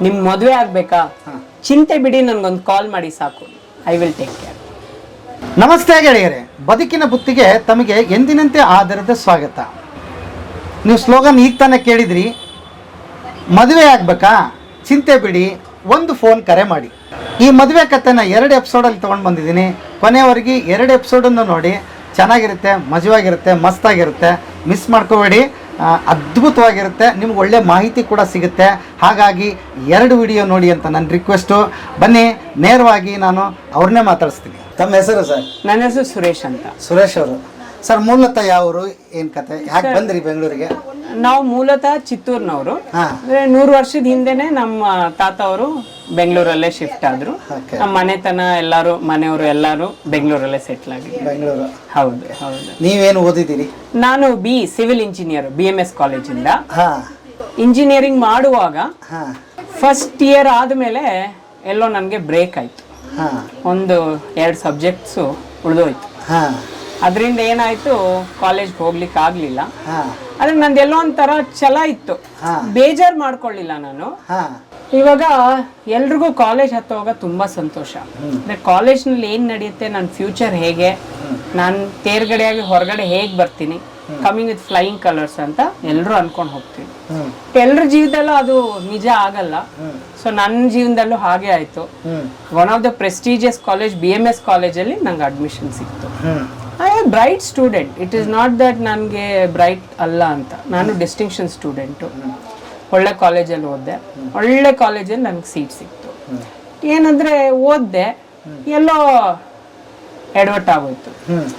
ನಿಮ್ ಮದುವೆ ಆಗ್ಬೇಕಾ? ಚಿಂತೆ ಬಿಡಿ, ನನ್ಗೊಂದು ಕಾಲ್ ಮಾಡಿ ಸಾಕು. I will take care. ನಮಸ್ತೆ ಗೆಳೆಯರೆ, ಬದುಕಿನ ಬುತ್ತಿಗೆ ತಮಗೆ ಎಂದಿನಂತೆ ಆಧಾರದ ಸ್ವಾಗತ. ನೀವು ಸ್ಲೋಗನ್ ಈಗ ತಾನೇ ಕೇಳಿದ್ರಿ, ಮದುವೆ ಆಗ್ಬೇಕಾ? ಚಿಂತೆ ಬಿಡಿ, ಒಂದು ಫೋನ್ ಕರೆ ಮಾಡಿ. ಈ ಮದುವೆ ಕಥೆನ 2 ಎಪಿಸೋಡಲ್ಲಿ ತೊಗೊಂಡು ಬಂದಿದ್ದೀನಿ. ಕೊನೆಯವರೆಗೆ 2 ಎಪಿಸೋಡನ್ನು ನೋಡಿ. ಚೆನ್ನಾಗಿರುತ್ತೆ, ಮಜವಾಗಿರುತ್ತೆ, ಮಸ್ತಾಗಿರುತ್ತೆ. ಮಿಸ್ ಮಾಡ್ಕೋಬೇಡಿ, ಅದ್ಭುತವಾಗಿರುತ್ತೆ. ನಿಮ್ಗೆ ಒಳ್ಳೆ ಮಾಹಿತಿ ಕೂಡ ಸಿಗುತ್ತೆ. ಹಾಗಾಗಿ 2 ವಿಡಿಯೋ ನೋಡಿ ಅಂತ ನನ್ನ ರಿಕ್ವೆಸ್ಟು. ಬನ್ನಿ, ನೇರವಾಗಿ ನಾನು ಅವ್ರನ್ನೇ ಮಾತಾಡಿಸ್ತೀನಿ. ತಮ್ಮ ಹೆಸರು ಸರ್? ನನ್ನ ಹೆಸರು ಸುರೇಶ್ ಅಂತ. ಸುರೇಶ್ ಅವರು ಸರ್, ಮೂಲತಃ ಯಾವರು, ಏನು ಕತೆ, ಯಾಕೆ ಬಂದ್ರಿ ಬೆಂಗಳೂರಿಗೆ? ನಾವು ಮೂಲತಃ ಚಿತ್ತೂರ್ನವರು. 100 ವರ್ಷದ ಹಿಂದೆನೆ ನಮ್ಮ ತಾತ ಅವರು ಬೆಂಗಳೂರಲ್ಲೇ ಶಿಫ್ಟ್ ಆದ್ರು. ನಮ್ಮ ಮನೆತನ ಎಲ್ಲಾರು, ಮನೆಯವರು ಎಲ್ಲಾರು ಬೆಂಗಳೂರಲ್ಲೇ ಸೆಟ್ಲ್ ಆಗಿದ್ರು. ಬೆಂಗಳೂರು? ಹೌದು ಹೌದು. ನೀವೇನು ಓದಿದ್ದೀರಿ? ನಾನು ಸಿವಿಲ್ ಇಂಜಿನಿಯರ್, BMS ಕಾಲೇಜಿಂದ. ಇಂಜಿನಿಯರಿಂಗ್ ಮಾಡುವಾಗ ಫಸ್ಟ್ ಇಯರ್ ಆದ್ಮೇಲೆ ಎಲ್ಲೋ ನನಗೆ ಬ್ರೇಕ್ ಆಯ್ತು. 1-2 ಸಬ್ಜೆಕ್ಟ್ಸು ಉಳಿದೋಯ್ತು. ಅದರಿಂದ ಏನಾಯ್ತು, ಕಾಲೇಜ್ಗೆ ಹೋಗ್ಲಿಕ್ಕೆ ಆಗ್ಲಿಲ್ಲ. ಆದ್ರೆ ನಂದೆಲ್ಲೋ ಒಂಥರ ಛಲ ಇತ್ತು, ಬೇಜಾರು ಮಾಡ್ಕೊಳ್ಳಿಲ್ಲ ನಾನು. ಇವಾಗ ಎಲ್ರಿಗೂ ಕಾಲೇಜ್ ಹತ್ತುವಾಗ ತುಂಬಾ ಸಂತೋಷ. ಅಂದ್ರೆ ಕಾಲೇಜ್ನಲ್ಲಿ ಏನ್ ನಡೆಯುತ್ತೆ, ನನ್ನ ಫ್ಯೂಚರ್ ಹೇಗೆ, ನಾನು ತೇರ್ಗಡೆಯಾಗಿ ಹೊರಗಡೆ ಹೇಗ್ ಬರ್ತೀನಿ, ಕಮಿಂಗ್ ವಿತ್ ಫ್ಲೈಯಿಂಗ್ ಕಲರ್ಸ್ ಅಂತ ಎಲ್ಲರೂ ಅನ್ಕೊಂಡು ಹೋಗ್ತೀವಿ. ಎಲ್ಲರ ಜೀವನದಲ್ಲೂ ಅದು ನಿಜ ಆಗಲ್ಲ. ಸೊ ನನ್ನ ಜೀವನದಲ್ಲೂ ಹಾಗೆ ಆಯ್ತು. One of the prestigious college BMS ಕಾಲೇಜಲ್ಲಿ ನಂಗೆ ಅಡ್ಮಿಷನ್ ಸಿಕ್ತು. I am bright student. It is not that ನನಗೆ ಬ್ರೈಟ್ ಅಲ್ಲ ಅಂತ. ನಾನು ಡಿಸ್ಟಿಂಕ್ಷನ್ ಸ್ಟೂಡೆಂಟು. ಒಳ್ಳೆ ಕಾಲೇಜಲ್ಲಿ ಓದಿದೆ. ಒಳ್ಳೆ ಕಾಲೇಜಲ್ಲಿ ನನಗೆ ಸೀಟ್ ಸಿಕ್ತು. ಏನಂದ್ರೆ ಓದಿದೆ, ಎಲ್ಲೋ ಎಡವಟ್ ಆಗೋಯ್ತು.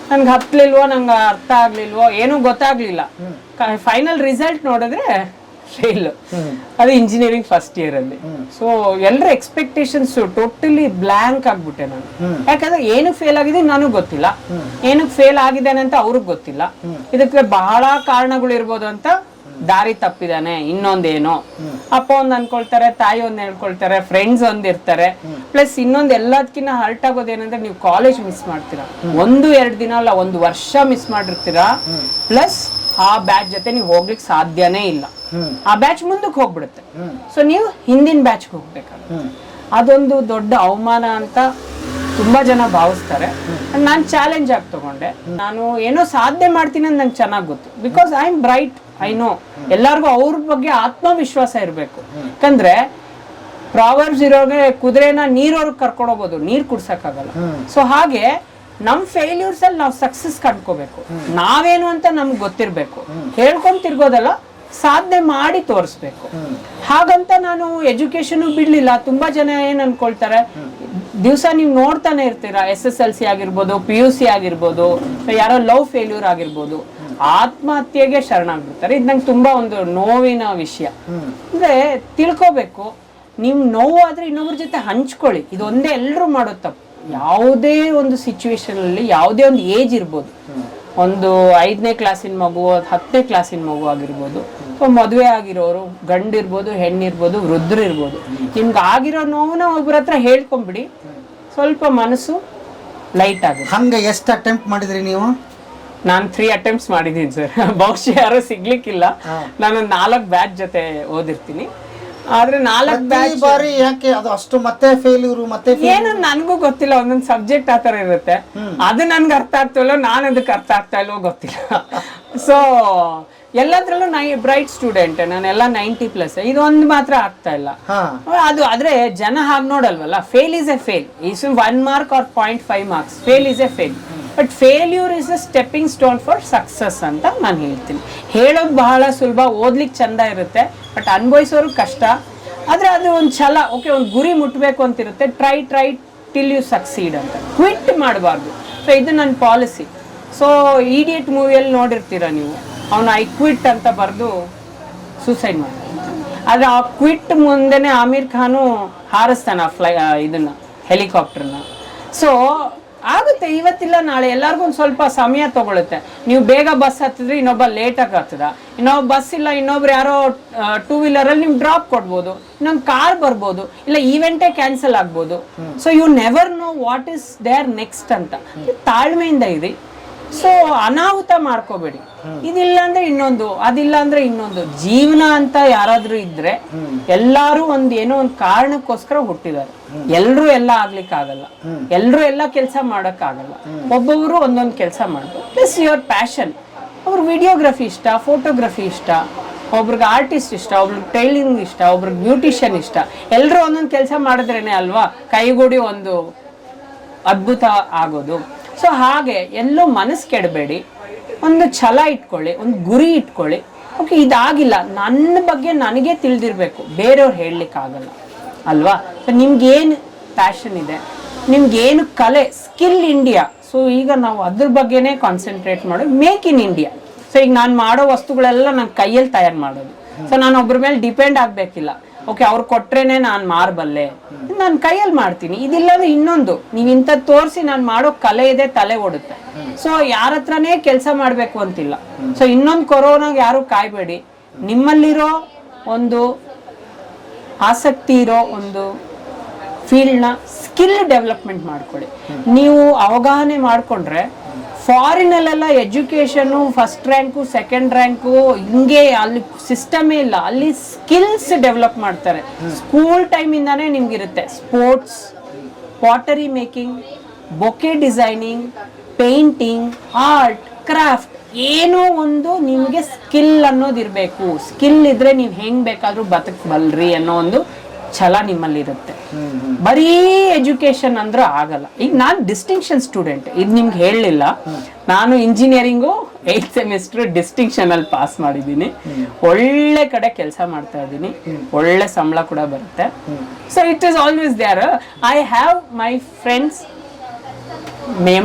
ನನ್ಗೆ ಹತ್ಲಿಲ್ವೋ, ನಂಗೆ ಅರ್ಥ ಆಗ್ಲಿಲ್ವೋ, ಏನೂ ಗೊತ್ತಾಗ್ಲಿಲ್ಲ. ಫೈನಲ್ ರಿಸಲ್ಟ್ ನೋಡಿದ್ರೆ ಫೇಲ್. ಅದು ಇಂಜಿನಿಯರಿಂಗ್ ಫಸ್ಟ್ ಇಯರ್ ಅಲ್ಲಿ. ಸೊ ಎಲ್ಲರ ಎಕ್ಸ್ಪೆಕ್ಟೇಷನ್ಸ್ ಟೋಟಲಿ ಬ್ಲಾಂಕ್ ಆಗ್ಬಿಟ್ಟೆ ನಾನು. ಯಾಕಂದ್ರೆ ಏನಕ್ಕೆ ಫೇಲ್ ಆಗಿದೆ ನನಗೆ ಗೊತ್ತಿಲ್ಲ, ಏನಕ್ಕೆ ಫೇಲ್ ಆಗಿದ್ದಾನೆ ಅಂತ ಅವ್ರಿಗೆ ಗೊತ್ತಿಲ್ಲ. ಇದಕ್ಕೆ ಬಹಳ ಕಾರಣಗಳು ಇರ್ಬೋದು ಅಂತ ದಾರಿ ತಪ್ಪಿದಾನೆ, ಇನ್ನೊಂದೇನೋ ಅಪ್ಪ ಒಂದ್ ಅನ್ಕೊಳ್ತಾರೆ, ತಾಯಿ ಒಂದ್ ಹೇಳ್ಕೊಳ್ತಾರೆ, ಫ್ರೆಂಡ್ಸ್ ಒಂದಿರ್ತಾರೆ. ಪ್ಲಸ್ ಇನ್ನೊಂದ್ ಎಲ್ಲದಕ್ಕಿಂತ ಹರ್ಟ್ ಆಗೋದೇನಂದ್ರೆ, ನೀವು ಕಾಲೇಜ್ ಮಿಸ್ ಮಾಡ್ತೀರಾ. 1-2 ದಿನ ಅಲ್ಲ, 1 ವರ್ಷ ಮಿಸ್ ಮಾಡಿರ್ತೀರಾ. ಪ್ಲಸ್ ಆ ಬ್ಯಾಚ್ ಜೊತೆ ನೀವು ಹೋಗ್ಲಿಕ್ಕೆ ಸಾಧ್ಯನೇ ಇಲ್ಲ. ಆ ಬ್ಯಾಚ್ ಮುಂದಕ್ಕೆ ಹೋಗ್ಬಿಡುತ್ತೆ. ಸೊ ನೀವು ಹಿಂದಿನ ಬ್ಯಾಚ್ಗೆ ಹೋಗ್ಬೇಕಾಗುತ್ತೆ. ಅದೊಂದು ದೊಡ್ಡ ಅವಮಾನ ಅಂತ ತುಂಬಾ ಜನ ಭಾವಿಸ್ತಾರೆ. ನಾನು ಚಾಲೆಂಜ್ ಆಗಿ ತಗೊಂಡೆ. ನಾನು ಏನೋ ಸಾಧನೆ ಮಾಡ್ತೀನಿ ಅಂತ ನಂಗೆ ಚೆನ್ನಾಗಿ ಗೊತ್ತು. Because I am bright, I know. ಎಲ್ಲರಿಗೂ ಅವ್ರ ಬಗ್ಗೆ ಆತ್ಮವಿಶ್ವಾಸ ಇರಬೇಕು. ಯಾಕಂದ್ರೆ ಪ್ರಾವರ್ಬ್ಸ್ ಇರೋಗೆ ಕುದುರೆನ ನೀರವ್ರಿಗೆ ಕರ್ಕೊಂಡು ಹೋಗ್ಬೋದು, ನೀರ್ ಕುಡ್ಸಕ್ಕಾಗಲ್ಲ. ಸೊ ಹಾಗೆ ನಮ್ ಫೇಲ್ಯೂರ್ಸ್ ಅಲ್ಲಿ ನಾವು ಸಕ್ಸಸ್ ಕಂಡ್ಕೋಬೇಕು. ನಾವೇನು ಅಂತ ನಮ್ಗೆ ಗೊತ್ತಿರ್ಬೇಕು. ಹೇಳ್ಕೊಂಡ್ ತಿರ್ಗೋದಲ್ಲ, ಸಾಧನೆ ಮಾಡಿ ತೋರಿಸ್ಬೇಕು. ಹಾಗಂತ ನಾನು ಎಜುಕೇಶನ್ ಬಿಡ್ಲಿಲ್ಲ. ತುಂಬಾ ಜನ ಏನ್ ಅನ್ಕೊಳ್ತಾರೆ, ದಿವಸ ನೀವು ನೋಡ್ತಾನೆ ಇರ್ತೀರಾ, SSLC ಆಗಿರ್ಬೋದು, PUC ಆಗಿರ್ಬೋದು, ಯಾರೋ ಲವ್ ಫೇಲ್ಯೂರ್ ಆಗಿರ್ಬೋದು, ಆತ್ಮಹತ್ಯೆಗೆ ಶರಣಾಗ್ಬಿಡ್ತಾರೆ. ಇದು ನಂಗೆ ತುಂಬಾ ಒಂದು ನೋವಿನ ವಿಷಯ. ಅಂದ್ರೆ ತಿಳ್ಕೋಬೇಕು, ನಿಮ್ ನೋವು ಆದ್ರೆ ಇನ್ನೊಬ್ರ ಜೊತೆ ಹಂಚ್ಕೊಳ್ಳಿ. ಇದೊಂದೇ ಎಲ್ರು ಮಾಡೋ ತಪ್ಪು. ಯಾವುದೇ ಒಂದು ಸಿಚುವೇಶನ್ ಅಲ್ಲಿ, ಯಾವುದೇ ಒಂದು ಏಜ್ ಇರ್ಬೋದು, ಒಂದು 5ನೇ ಕ್ಲಾಸಿನ ಮಗು, 10ನೇ ಕ್ಲಾಸಿನ ಮಗು ಆಗಿರ್ಬೋದು, ಮದುವೆ ಆಗಿರೋರು, ಗಂಡಿರ್ಬೋದು, ಹೆಣ್ಣಿರ್ಬೋದು, ವೃದ್ಧರಿರ್ಬೋದು, ನಿಮ್ಗೆ ಆಗಿರೋ ನೋವನ್ನ ಒಬ್ಬರ ಹತ್ರ ಹೇಳ್ಕೊಂಬಿಡಿ, ಸ್ವಲ್ಪ ಮನಸ್ಸು ಲೈಟ್ ಆಗುತ್ತೆ. ಹಂಗೆ ಎಷ್ಟು ಅಟೆಂಪ್ಟ್ ಮಾಡಿದ್ರಿ ನೀವು? ನಾನು 3 ಅಟೆಂಪ್ಟ್ಸ್ ಮಾಡಿದ್ದೀನಿ ಸರ್. ಬಹುಶಃ ಯಾರು ಸಿಗ್ಲಿಕ್ಕಿಲ್ಲ. ನಾನು 4 ಬ್ಯಾಚ್ ಜೊತೆ ಓದಿರ್ತೀನಿ. ಆದ್ರೆ 4 ಬ್ಯಾಚ್ ಬಾರಿ ಯಾಕೆ ಅದು ಅಷ್ಟು ಮತ್ತೆ ಫೇಲ್ಯೂರ್? ಮತ್ತೆ ಏನು ನನಗೂ ಗೊತ್ತಿಲ್ಲ. ಒಂದೊಂದು ಸಬ್ಜೆಕ್ಟ್ ಆತರ ಇರುತ್ತೆ. ಅದು ನನ್ಗೆ ಅರ್ಥ ಆಗ್ತಾ ಇಲ್ಲೋ, ನಾನು ಅದಕ್ಕೆ ಅರ್ಥ ಆಗ್ತಾ ಇಲ್ವೋ ಗೊತ್ತಿಲ್ಲ. ಸೊ ಎಲ್ಲದ್ರಲ್ಲೂ ಬ್ರೈಟ್ ಸ್ಟೂಡೆಂಟ್, ನಾನೆಲ್ಲ 90+. ಇದೊಂದು ಮಾತ್ರ ಆಗ್ತಾ ಇಲ್ಲ. ಅದು ಆದ್ರೆ ಜನ ಹಾಗೆ ನೋಡಲ್ವಲ್ಲ. Fail is a fail. Is 1 mark or 0.5 marks. Fail is a fail. But failure is a stepping stone for success ಅಂತ ನಾನು ಹೇಳ್ತೀನಿ. ಹೇಳೋದು ಬಹಳ ಸುಲಭ, ಓದ್ಲಿಕ್ಕೆ ಚಂದ ಇರುತ್ತೆ, ಬಟ್ ಅನ್ಭವಿಸೋರು ಕಷ್ಟ. ಆದ್ರೆ ಅದು ಒಂದು ಛಲ, ಓಕೆ, ಒಂದು ಗುರಿ ಮುಟ್ಬೇಕು ಅಂತಿರುತ್ತೆ. ಟ್ರೈ ಟಿಲ್ ಯು ಸಕ್ಸೀಡ್ ಅಂತ. ಕ್ವಿಟ್ ಮಾಡಬಾರ್ದು. ಸೊ ಇದು ನನ್ನ ಪಾಲಿಸಿ. ಸೊ ಈಡಿಯಟ್ ಮೂವಿಯಲ್ಲಿ ನೋಡಿರ್ತೀರ ನೀವು, ಅವನು ಐ ಕ್ವಿಟ್ ಅಂತ ಬರೆದು ಸೂಸೈಡ್ ಮಾಡ್ತಾನೆ. ಆದ್ರೆ ಆ ಕ್ವಿಟ್ ಮುಂದೆನೆ ಆಮೀರ್ ಖಾನು ಹಾರಿಸ್ತಾನೆ ಇದನ್ನ, ಹೆಲಿಕಾಪ್ಟರ್ನ. ಸೊ ಆಗುತ್ತೆ, ಇವತ್ತಿಲ್ಲ ನಾಳೆ. ಎಲ್ಲರಿಗೂ ಒಂದು ಸ್ವಲ್ಪ ಸಮಯ ತಗೊಳುತ್ತೆ. ನೀವು ಬೇಗ ಬಸ್ ಹತ್ತಿದ್ರೆ ಇನ್ನೊಬ್ಬ ಲೇಟಾಗಿ ಹತ್ತದ, ಇನ್ನೊಬ್ಬ ಬಸ್ ಇಲ್ಲ, ಇನ್ನೊಬ್ರು ಯಾರೋ 2 ವೀಲರಲ್ಲಿ ನಿಮ್ಗೆ ಡ್ರಾಪ್ ಕೊಡ್ಬೋದು, ಇನ್ನೊಂದು ಕಾರ್ ಬರ್ಬೋದು, ಇಲ್ಲ ಈವೆಂಟೇ ಕ್ಯಾನ್ಸಲ್ ಆಗ್ಬೋದು. So you never know what is there next ಅಂತ. ತಾಳ್ಮೆಯಿಂದ ಇರಿ, ಸೊ ಅನಾಹುತ ಮಾಡ್ಕೋಬೇಡಿ. ಇದಿಲ್ಲ ಅಂದ್ರೆ ಇನ್ನೊಂದು, ಅದಿಲ್ಲ ಅಂದ್ರೆ ಇನ್ನೊಂದು. ಜೀವನ ಅಂತ ಯಾರಾದ್ರೂ ಇದ್ರೆ ಎಲ್ಲಾರು ಏನೋ ಒಂದು ಕಾರಣಕ್ಕೋಸ್ಕರ ಹುಟ್ಟಿದ್ದಾರೆ. ಎಲ್ರು ಎಲ್ಲ ಆಗ್ಲಿಕ್ಕೆ ಆಗಲ್ಲ, ಎಲ್ರು ಎಲ್ಲ ಕೆಲಸ ಮಾಡಕ್ ಆಗಲ್ಲ. ಒಬ್ಬೊಬ್ರು ಒಂದೊಂದು ಕೆಲಸ ಮಾಡ್ಬೋದು. Plus your passion. ಅವ್ರಿಗೆ ವಿಡಿಯೋಗ್ರಫಿ ಇಷ್ಟ, ಫೋಟೋಗ್ರಫಿ ಇಷ್ಟ, ಒಬ್ರಿಗೆ ಆರ್ಟಿಸ್ಟ್ ಇಷ್ಟ, ಒಬ್ರಿಗೆ ಟೈಲರಿಂಗ್ ಇಷ್ಟ, ಒಬ್ರಿಗೆ ಬ್ಯೂಟಿಷಿಯನ್ ಇಷ್ಟ. ಎಲ್ಲರೂ ಒಂದೊಂದು ಕೆಲಸ ಮಾಡಿದ್ರೇನೆ ಅಲ್ವಾ ಕೈಗೂಡಿ ಒಂದು ಅದ್ಭುತ ಆಗೋದು. ಸೊ ಹಾಗೆ ಎಲ್ಲೋ ಮನಸ್ಸು ಕೆಡಬೇಡಿ, ಒಂದು ಛಲ ಇಟ್ಕೊಳ್ಳಿ, ಒಂದು ಗುರಿ ಇಟ್ಕೊಳ್ಳಿ. ಓಕೆ, ಇದಾಗಿಲ್ಲ, ನನ್ನ ಬಗ್ಗೆ ನನಗೆ ತಿಳಿದಿರ್ಬೇಕು, ಬೇರೆಯವ್ರು ಹೇಳಲಿಕ್ಕಾಗಲ್ಲ ಅಲ್ವಾ. ಸೊ ನಿಮ್ಗೇನು ಪ್ಯಾಷನ್ ಇದೆ, ನಿಮ್ಗೇನು ಕಲೆ, ಸ್ಕಿಲ್ ಇಂಡಿಯಾ. ಸೊ ಈಗ ನಾವು ಅದ್ರ ಬಗ್ಗೆನೇ ಕಾನ್ಸಂಟ್ರೇಟ್ ಮಾಡೋದು, ಮೇಕ್ ಇನ್ ಇಂಡಿಯಾ. ಸೊ ಈಗ ನಾನು ಮಾಡೋ ವಸ್ತುಗಳೆಲ್ಲ ನನ್ನ ಕೈಯಲ್ಲಿ ತಯಾರು ಮಾಡೋದು. ಸೊ ನಾನು ಒಬ್ಬರ ಮೇಲೆ ಡಿಪೆಂಡ್ ಆಗಬೇಕಿಲ್ಲ. ಓಕೆ, ಅವ್ರು ಕೊಟ್ರೇನೆ ನಾನು ಮಾರಬಲ್ಲೆ, ನಾನು ಕೈಯಲ್ಲಿ ಮಾಡ್ತೀನಿ. ಇದಿಲ್ಲದೆ ಇನ್ನೊಂದು, ನೀವು ಇಂಥದ್ದು ತೋರಿಸಿ ನಾನು ಮಾಡೋ ಕಲೆ ಇದೆ, ತಲೆ ಓಡುತ್ತೆ. ಸೊ ಯಾರ ಹತ್ರನೇ ಕೆಲಸ ಮಾಡಬೇಕು ಅಂತಿಲ್ಲ. ಸೊ ಇನ್ನೊಂದು ಕೊರೋನಾಗ ಯಾರು ಕಾಯ್ಬೇಡಿ. ನಿಮ್ಮಲ್ಲಿರೋ ಒಂದು ಆಸಕ್ತಿ ಇರೋ ಒಂದು ಫೀಲ್ಡ್ನ ಸ್ಕಿಲ್ ಡೆವಲಪ್ಮೆಂಟ್ ಮಾಡ್ಕೊಳ್ಳಿ. ನೀವು ಅವಗಾಹನೆ ಮಾಡಿಕೊಂಡ್ರೆ ಫಾರಿನಲ್ಲೆಲ್ಲ education first rank, second rank, ಹಿಂಗೆ ಅಲ್ಲಿ ಸಿಸ್ಟಮೇ ಇಲ್ಲ. ಅಲ್ಲಿ ಸ್ಕಿಲ್ಸ್ ಡೆವಲಪ್ ಮಾಡ್ತಾರೆ. ಸ್ಕೂಲ್ ಟೈಮಿಂದಾನೇ ನಿಮ್ಗಿರುತ್ತೆ. Sports, pottery making, bouquet designing, painting, art, craft, ಏನೋ ಒಂದು ನಿಮಗೆ ಸ್ಕಿಲ್ ಅನ್ನೋದಿರಬೇಕು. ಸ್ಕಿಲ್ ಇದ್ರೆ ನೀವು ಹೆಂಗೆ ಬೇಕಾದರೂ ಬದುಕಬಲ್ರಿ ಅನ್ನೋ ಒಂದು ಛಲ ನಿಮ್ಮಲ್ಲಿರುತ್ತೆ. ಬರೀ ಎಜುಕೇಶನ್ ಅಂದ್ರೆ ಆಗಲ್ಲ. ಈಗ ನಾನು ಡಿಸ್ಟಿಂಕ್ಷನ್ ಸ್ಟೂಡೆಂಟ್, ಇದು ನಿಮ್ಗೆ ಹೇಳಲಿಲ್ಲ. ನಾನು ಇಂಜಿನಿಯರಿಂಗು 8th ಸೆಮಿಸ್ಟರ್ ಡಿಸ್ಟಿಂಕ್ಷನ್ ಅಲ್ಲಿ ಪಾಸ್ ಮಾಡಿದ್ದೀನಿ. ಒಳ್ಳೆ ಕಡೆ ಕೆಲಸ ಮಾಡ್ತಾ ಇದ್ದೀನಿ, ಒಳ್ಳೆ ಸಂಬಳ ಕೂಡ ಬರುತ್ತೆ. So it is always there. I have my friends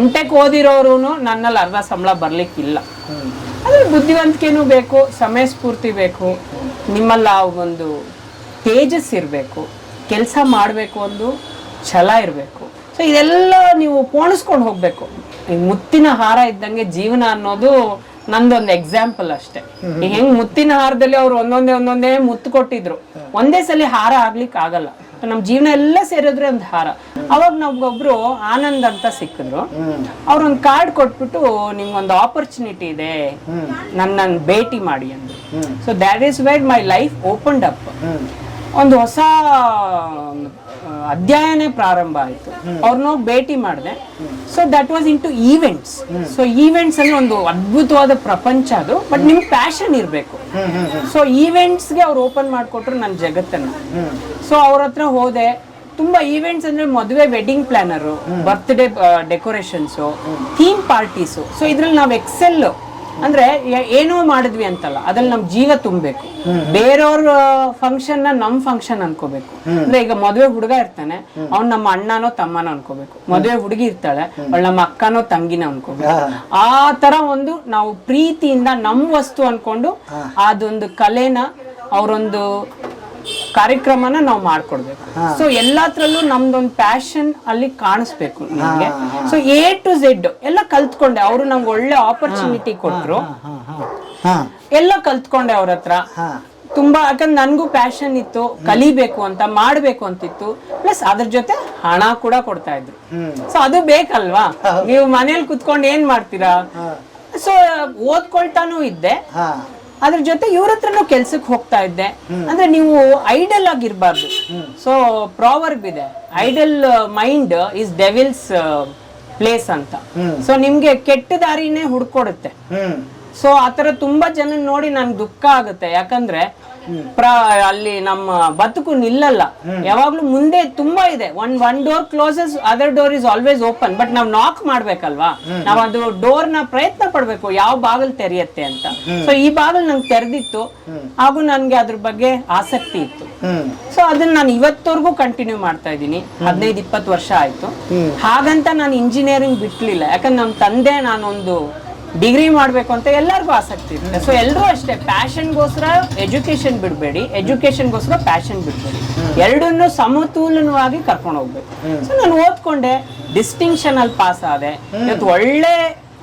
MTech ಓದಿರೋರು ನನ್ನಲ್ಲಿ ಅರ್ಧ ಸಂಬಳ ಬರ್ಲಿಕ್ಕಿಲ್ಲ. ಅದ್ರ ಬುದ್ಧಿವಂತಿಕೆನೂ ಬೇಕು, ಸಮಯ ಸ್ಫೂರ್ತಿ ಬೇಕು, ನಿಮ್ಮಲ್ಲಿ ಆ ಒಂದು ತೇಜಸ್ ಇರಬೇಕು, ಕೆಲಸ ಮಾಡಬೇಕು, ಒಂದು ಛಲ ಇರಬೇಕು. ಸೊ ಇದೆಲ್ಲ ನೀವು ಪೋಣಿಸ್ಕೊಂಡು ಹೋಗ್ಬೇಕು. ಈ ಮುತ್ತಿನ ಹಾರ ಇದ್ದಂಗೆ ಜೀವನ ಅನ್ನೋದು ನಂದೊಂದು ಎಕ್ಸಾಂಪಲ್ ಅಷ್ಟೇ. ಈಗ ಹೆಂಗ್ ಮುತ್ತಿನ ಹಾರದಲ್ಲಿ ಅವ್ರು ಒಂದೊಂದೇ ಮುತ್ತು ಕೊಟ್ಟಿದ್ರು, ಒಂದೇ ಸಲ ಹಾರ ಆಗ್ಲಿಕ್ಕೆ ಆಗಲ್ಲ. ನಮ್ ಜೀವನ ಎಲ್ಲ ಸೇರಿದ್ರೆ ಒಂದು ಹಾರ. ಅವಾಗ ನಮ್ಗೊಬ್ರು ಆನಂದ್ ಅಂತ ಸಿಕ್ಕಿದ್ರು. ಅವ್ರೊಂದು ಕಾರ್ಡ್ ಕೊಟ್ಬಿಟ್ಟು ನಿಮ್ಗೊಂದು ಆಪರ್ಚುನಿಟಿ ಇದೆ, ನನ್ನ ಭೇಟಿ ಮಾಡಿ ಅಂದ್ರು. So that is where my life opened up. ಒಂದು ಹೊಸ ಅಧ್ಯಾಯನೇ ಪ್ರಾರಂಭ ಆಯಿತು. ಅವ್ರನ್ನ ಭೇಟಿ ಮಾಡಿದೆ. So that was into events. So events ಅಂದ್ರೆ ಒಂದು ಅದ್ಭುತವಾದ ಪ್ರಪಂಚ ಅದು. ಬಟ್ ನಿಮ್ಗೆ ಪ್ಯಾಷನ್ ಇರಬೇಕು. ಸೊ ಈವೆಂಟ್ಸ್ಗೆ ಅವ್ರು ಓಪನ್ ಮಾಡಿಕೊಟ್ರು ನನ್ನ ಜಗತ್ತನ್ನು. ಸೊ ಅವ್ರ ಹತ್ರ ಹೋದೆ. ತುಂಬಾ ಈವೆಂಟ್ಸ್ ಅಂದ್ರೆ ಮದುವೆ wedding planner, birthday decorations, theme parties. So ಇದ್ರಲ್ಲಿ ನಾವು ಎಕ್ಸೆಲ್ ಅಂದ್ರೆ ಏನೋ ಮಾಡಿದ್ವಿ ಅಂತಲ್ಲ, ಅದ್ರಲ್ಲಿ ನಮ್ ಜೀವ ತುಂಬಬೇಕು. ಬೇರೆಯವ್ರ ಫಂಕ್ಷನ್ ನಮ್ ಫಂಕ್ಷನ್ ಅನ್ಕೋಬೇಕು. ಅಂದ್ರೆ ಈಗ ಮದುವೆ ಹುಡುಗ ಇರ್ತಾನೆ, ಅವ್ನ್ ನಮ್ಮ ಅಣ್ಣನೋ ತಮ್ಮನೋ ಅನ್ಕೋಬೇಕು. ಮದುವೆ ಹುಡುಗಿ ಇರ್ತಾಳೆ, ಅವಳು ನಮ್ಮ ಅಕ್ಕನೋ ತಂಗಿನ ಅನ್ಕೋಬೇಕು. ಆ ತರ ಒಂದು ನಾವು ಪ್ರೀತಿಯಿಂದ ನಮ್ ವಸ್ತು ಅನ್ಕೊಂಡು ಅದೊಂದು ಕಲೆನ, ಅವರೊಂದು ಕಾರ್ಯಕ್ರಮನ ನಾವು ಮಾಡ್ಕೊಡ್ಬೇಕು. ಸೊ ಎಲ್ಲಾತ್ರಲ್ಲೂ ನಮ್ದೊಂದು ಪ್ಯಾಷನ್ ಅಲ್ಲಿ ಕಾಣಿಸ್ಬೇಕು ನಿಮ್ಗೆ. ಸೊ A to Z ಎಲ್ಲ ಕಲ್ತ್ಕೊಂಡೆ. ಅವರು ನಮ್ಗೆ ಒಳ್ಳೆ ಆಪರ್ಚುನಿಟಿ ಕೊಟ್ರು, ಎಲ್ಲ ಕಲ್ತ್ಕೊಂಡೆ ಅವ್ರ ಹತ್ರ ತುಂಬಾ. ಯಾಕಂದ್ರೆ ನನ್ಗೂ ಪ್ಯಾಷನ್ ಇತ್ತು, ಕಲಿಬೇಕು ಅಂತ, ಮಾಡ್ಬೇಕು ಅಂತಿತ್ತು. ಪ್ಲಸ್ ಅದ್ರ ಜೊತೆ ಹಣ ಕೂಡ ಕೊಡ್ತಾ ಇದ್ರು. ಸೊ ಅದು ಬೇಕಲ್ವಾ. ನೀವು ಮನೇಲಿ ಕುತ್ಕೊಂಡು ಏನ್ ಮಾಡ್ತೀರಾ? ಸೊ ಓದ್ಕೊಳ್ತಾನೂ ಇದ್ದೆ, ಅದ್ರ ಜೊತೆ ಇವ್ರ ಹತ್ರನೂ ಕೆಲ್ಸಕ್ಕೆ ಹೋಗ್ತಾ ಇದ್ದೆ. ಅಂದ್ರೆ ನೀವು ಐಡಲ್ ಆಗಿರ್ಬಾರ್ದು. ಸೊ ಪ್ರಾವರ್ಬ್ ಇದೆ, idle mind is devil's place ಅಂತ. ಸೊ ನಿಮ್ಗೆ ಕೆಟ್ಟ ದಾರಿನೇ ಹುಡ್ಕೊಡುತ್ತೆ. ಸೊ ಆತರ ತುಂಬಾ ಜನ ನೋಡಿ ನನ್ಗೆ ದುಃಖ ಆಗುತ್ತೆ. ಯಾಕಂದ್ರೆ ಅಲ್ಲಿ ನಮ್ಮ ಬದುಕು ನಿಲ್ಲಲ್ಲ, ಯಾವಾಗ್ಲೂ ಮುಂದೆ ತುಂಬಾ ಇದೆ. One door closes, other door is always open. But ನಾವ್ ನಾಕ್ ಮಾಡ್ಬೇಕಲ್ವಾ, ನಾವ್ ಅದು ಡೋರ್ ನ ಪ್ರಯತ್ನ ಪಡ್ಬೇಕು, ಯಾವ ಬಾಗಿಲು ತೆರೆಯತ್ತೆ ಅಂತ. ಸೊ ಈ ಬಾಗಿಲು ನಂಗೆ ತೆರೆದಿತ್ತು, ಹಾಗೂ ನನ್ಗೆ ಅದ್ರ ಬಗ್ಗೆ ಆಸಕ್ತಿ ಇತ್ತು. ಸೊ ಅದನ್ನ ನಾನು ಇವತ್ತವರೆಗೂ ಕಂಟಿನ್ಯೂ ಮಾಡ್ತಾ ಇದ್ದೀನಿ. 15-20 ವರ್ಷ ಆಯ್ತು. ಹಾಗಂತ ನಾನು ಇಂಜಿನಿಯರಿಂಗ್ ಬಿಟ್ಲಿಲ್ಲ. ಯಾಕಂದ್ರೆ ನಮ್ಮ ತಂದೆ ನಾನೊಂದು ಡಿಗ್ರಿ ಮಾಡ್ಬೇಕು ಅಂತ ಎಲ್ಲರಿಗೂ ಆಸಕ್ತಿ ಇರುತ್ತೆ. ಸೊ ಎಲ್ಲರೂ ಅಷ್ಟೇ, ಪ್ಯಾಷನ್ಗೋಸ್ಕರ ಎಜುಕೇಶನ್ ಬಿಡಬೇಡಿ, ಎಜುಕೇಶನ್ಗೋಸ್ಕರ ಪ್ಯಾಷನ್ ಬಿಡಬೇಡಿ. ಎರಡನ್ನೂ ಸಮತೋಲನವಾಗಿ ಕರ್ಕೊಂಡು ಹೋಗ್ಬೇಕು. ಸೊ ನಾನು ಓದ್ಕೊಂಡೆ, ಡಿಸ್ಟಿಂಕ್ಷನ್ ಅಲ್ಲಿ ಪಾಸ್ ಆದೆ. ಇವತ್ತು ಒಳ್ಳೆ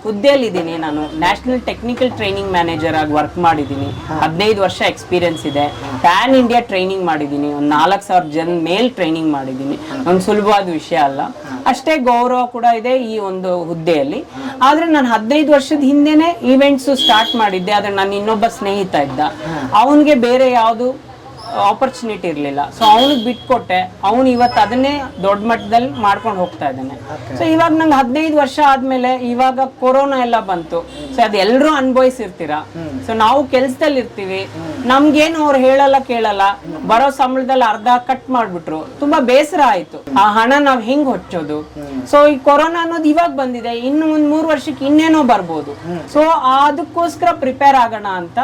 ಹುದ್ದೆಯಲ್ಲಿ ಇದ್ದೀನಿ. ನಾನು ನ್ಯಾಷನಲ್ ಟೆಕ್ನಿಕಲ್ ಟ್ರೈನಿಂಗ್ ಮ್ಯಾನೇಜರ್ ಆಗಿ ವರ್ಕ್ ಮಾಡಿದ್ದೀನಿ. 15 ವರ್ಷ ಎಕ್ಸ್ಪೀರಿಯನ್ಸ್ ಇದೆ. ಪ್ಯಾನ್ ಇಂಡಿಯಾ ಟ್ರೈನಿಂಗ್ ಮಾಡಿದ್ದೀನಿ. ಒಂದು 4,000 ಜನ ಮೇಲ್ ಟ್ರೈನಿಂಗ್ ಮಾಡಿದ್ದೀನಿ. ಒಂದು ಸುಲಭವಾದ ವಿಷಯ ಅಲ್ಲ. ಅಷ್ಟೇ ಗೌರವ ಕೂಡ ಇದೆ ಈ ಒಂದು ಹುದ್ದೆಯಲ್ಲಿ. ಆದ್ರೆ ನಾನು 15 ವರ್ಷದ ಹಿಂದೆನೆ ಈವೆಂಟ್ಸ್ ಸ್ಟಾರ್ಟ್ ಮಾಡಿದ್ದೆ. ಆದ್ರೆ ನಾನು ಇನ್ನೊಬ್ಬ ಸ್ನೇಹಿತ ಇದ್ದ, ಅವನಿಗೆ ಬೇರೆ ಯಾವುದು ಆಪರ್ಚುನಿಟಿ ಇರಲಿಲ್ಲ. ಸೊ ಅವನಿಗೆ ಬಿಟ್ಕೊಟ್ಟೆ. ಅವನು ಇವತ್ತು ಅದನ್ನೇ ದೊಡ್ಡ ಮಟ್ಟದಲ್ಲಿ ಮಾಡ್ಕೊಂಡು ಹೋಗ್ತಾ ಇದ್ದಾನೆ. ಸೊ ಇವಾಗ ನಂಗೆ 15 ವರ್ಷ ಆದ್ಮೇಲೆ ಇವಾಗ ಕೊರೋನಾ ಎಲ್ಲ ಬಂತು. ಸೊ ಅದು ಎಲ್ಲರೂ ಅನುಭವಿಸಿರ್ತೀರಾ. ಸೊ ನಾವು ಕೆಲ್ಸದಲ್ಲಿ ಇರ್ತೀವಿ, ನಮ್ಗೇನು ಅವ್ರು ಹೇಳಲ್ಲ ಕೇಳಲ್ಲ, ಬರೋ ಸಂಬಳದಲ್ಲಿ ಅರ್ಧ ಕಟ್ ಮಾಡ್ಬಿಟ್ರು. ತುಂಬಾ ಬೇಸರ ಆಯ್ತು. ಆ ಹಣ ನಾವ್ ಹೆಂಗ್ ಹೊಚ್ಚೋದು? ಸೊ ಈ ಕೊರೋನಾ ಅನ್ನೋದು ಇವಾಗ ಬಂದಿದೆ, ಇನ್ನು ಒಂದ್ 3 ವರ್ಷಕ್ಕೆ ಇನ್ನೇನೋ ಬರ್ಬೋದು. ಸೊ ಅದಕ್ಕೋಸ್ಕರ ಪ್ರಿಪೇರ್ ಆಗೋಣ ಅಂತ.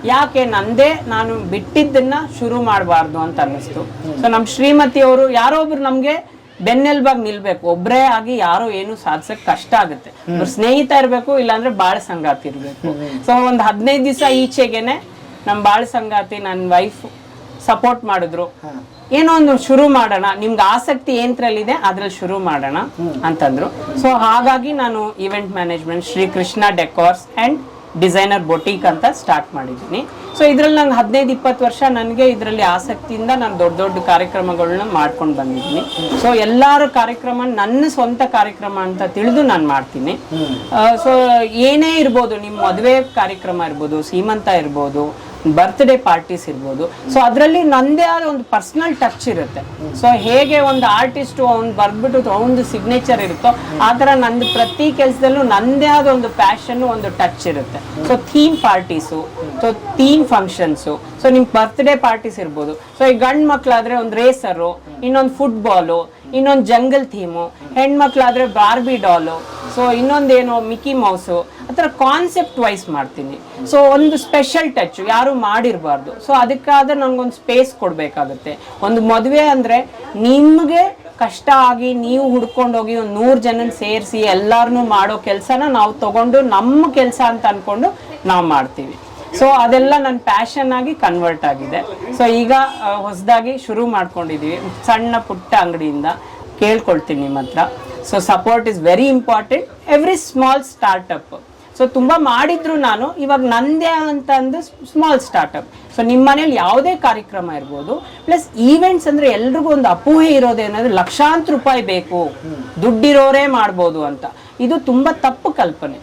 ಯಾಕೆ ನಂದೇ ನಾನು ಬಿಟ್ಟಿದ್ದನ್ನ ಶುರು ಮಾಡಬಾರ್ದು ಅಂತ ಅನ್ನಿಸ್ತು. ಸೊ ನಮ್ಮ ಶ್ರೀಮತಿ ಅವರು ಯಾರೋ ಒಬ್ರು ನಮ್ಗೆ ಬೆನ್ನೆಲ್ಬಾಗಿ ನಿಲ್ಬೇಕು. ಒಬ್ರೇ ಆಗಿ ಯಾರೋ ಏನು ಸಾಧಿಸಕ್ ಕಷ್ಟ ಆಗುತ್ತೆ. ಅವ್ರ ಸ್ನೇಹಿತ ಇರ್ಬೇಕು, ಇಲ್ಲಾಂದ್ರೆ ಬಾಳ ಸಂಗಾತಿ ಇರ್ಬೇಕು. ಸೊ ಒಂದ್ 15 ದಿವಸ ಈಚೆಗೆನೆ ನಮ್ ಬಾಳ ಸಂಗಾತಿ ನನ್ನ ವೈಫ್ ಸಪೋರ್ಟ್ ಮಾಡಿದ್ರು. ಏನೋ ಒಂದು ಶುರು ಮಾಡೋಣ, ನಿಮ್ಗೆ ಆಸಕ್ತಿ ಏನ್ರಲ್ಲಿದೆ ಅದ್ರಲ್ಲಿ ಶುರು ಮಾಡೋಣ ಅಂತಂದ್ರು. ಸೊ ಹಾಗಾಗಿ ನಾನು event management Srikrishna decors and designer boutique ಅಂತ ಸ್ಟಾರ್ಟ್ ಮಾಡಿದ್ದೀನಿ. ಸೊ ಇದ್ರಲ್ಲಿ ನಂಗೆ 15-20 ವರ್ಷ ನನಗೆ ಇದರಲ್ಲಿ ಆಸಕ್ತಿಯಿಂದ ನಾನು ದೊಡ್ಡ ದೊಡ್ಡ ಕಾರ್ಯಕ್ರಮಗಳನ್ನ ಮಾಡ್ಕೊಂಡು ಬಂದಿದ್ದೀನಿ. ಸೊ ಎಲ್ಲರ ಕಾರ್ಯಕ್ರಮ ನನ್ನ ಸ್ವಂತ ಕಾರ್ಯಕ್ರಮ ಅಂತ ತಿಳಿದು ನಾನು ಮಾಡ್ತೀನಿ. ಸೊ ಏನೇ ಇರ್ಬೋದು, ನಿಮ್ಮ ಮದುವೆ ಕಾರ್ಯಕ್ರಮ ಇರ್ಬೋದು, ಸೀಮಂತ ಇರ್ಬೋದು, ಬರ್ತ್ಡೇ ಪಾರ್ಟೀಸ್ ಇರ್ಬೋದು. ಸೊ ಅದರಲ್ಲಿ ನಂದೇ ಆದ ಒಂದು ಪರ್ಸನಲ್ ಟಚ್ ಇರುತ್ತೆ. ಸೊ ಹೇಗೆ ಒಂದು ಆರ್ಟಿಸ್ಟ್ ಅವ್ನು ಬರ್ಬಿಟ್ಟು ಒಂದು ಸಿಗ್ನೇಚರ್ ಇರುತ್ತೋ ಆ ಥರ ನಂದು ಪ್ರತಿ ಕೆಲಸದಲ್ಲೂ ನಂದೇ ಆದ ಒಂದು ಪ್ಯಾಷನ್, ಒಂದು ಟಚ್ ಇರುತ್ತೆ. So theme parties, so theme functions, so ನಿಮ್ ಬರ್ತ್ಡೇ ಪಾರ್ಟೀಸ್ ಇರ್ಬೋದು. ಸೊ ಈ ಗಂಡು ಮಕ್ಳಾದ್ರೆ ಒಂದು ರೇಸರು, ಇನ್ನೊಂದು ಫುಟ್ಬಾಲು, ಇನ್ನೊಂದು ಜಂಗಲ್ ಥೀಮು, ಹೆಣ್ಮಕ್ಳಾದ್ರೆ ಬಾರ್ಬಿ ಡಾಲು, ಸೊ ಇನ್ನೊಂದೇನೋ ಮಿಕ್ಕಿ ಮೌಸು, ಆ ಥರ ಕಾನ್ಸೆಪ್ಟ್ ವೈಸ್ ಮಾಡ್ತೀನಿ. ಸೊ ಒಂದು ಸ್ಪೆಷಲ್ ಟಚ್ ಯಾರು ಮಾಡಿರಬಾರ್ದು. ಸೊ ಅದಕ್ಕಾದ್ರೆ ನಂಗೊಂದು ಸ್ಪೇಸ್ ಕೊಡಬೇಕಾಗುತ್ತೆ. ಒಂದು ಮದುವೆ ಅಂದರೆ ನಿಮಗೆ ಕಷ್ಟ ಆಗಿ ನೀವು ಹುಡ್ಕೊಂಡೋಗಿ ಒಂದು 100 ಜನ ಸೇರಿಸಿ ಎಲ್ಲಾರನ್ನೂ ಮಾಡೋ ಕೆಲಸನ ನಾವು ತಗೊಂಡು ನಮ್ಮ ಕೆಲಸ ಅಂತ ಅಂದ್ಕೊಂಡು ನಾವು ಮಾಡ್ತೀವಿ. ಸೊ ಅದೆಲ್ಲ ನನ್ನ ಪ್ಯಾಷನ್ ಆಗಿ ಕನ್ವರ್ಟ್ ಆಗಿದೆ. ಸೊ ಈಗ ಹೊಸದಾಗಿ ಶುರು ಮಾಡ್ಕೊಂಡಿದ್ದೀವಿ ಸಣ್ಣ ಪುಟ್ಟ ಅಂಗಡಿಯಿಂದ. ಕೇಳ್ಕೊಳ್ತೀನಿ ನಿಮ್ಮ ಹತ್ರ. So support is very important. Every small startup. So ತುಂಬ ಮಾಡಿದ್ರು ನಾನು ಇವಾಗ ನಂದೇ ಅಂತಂದು ಸ್ಮಾಲ್ ಸ್ಟಾರ್ಟಪ್. ಸೊ ನಿಮ್ಮ ಮನೇಲಿ ಯಾವುದೇ ಕಾರ್ಯಕ್ರಮ ಇರ್ಬೋದು. ಪ್ಲಸ್ ಈವೆಂಟ್ಸ್ ಅಂದರೆ ಎಲ್ರಿಗೂ ಒಂದು ಅಪೂಹೆ ಇರೋದೇನಾದ್ರೆ ಲಕ್ಷಾಂತರ ರೂಪಾಯಿ ಬೇಕು, ದುಡ್ಡಿರೋರೇ ಮಾಡ್ಬೋದು ಅಂತ. ಇದು ತುಂಬ ತಪ್ಪು ಕಲ್ಪನೆ.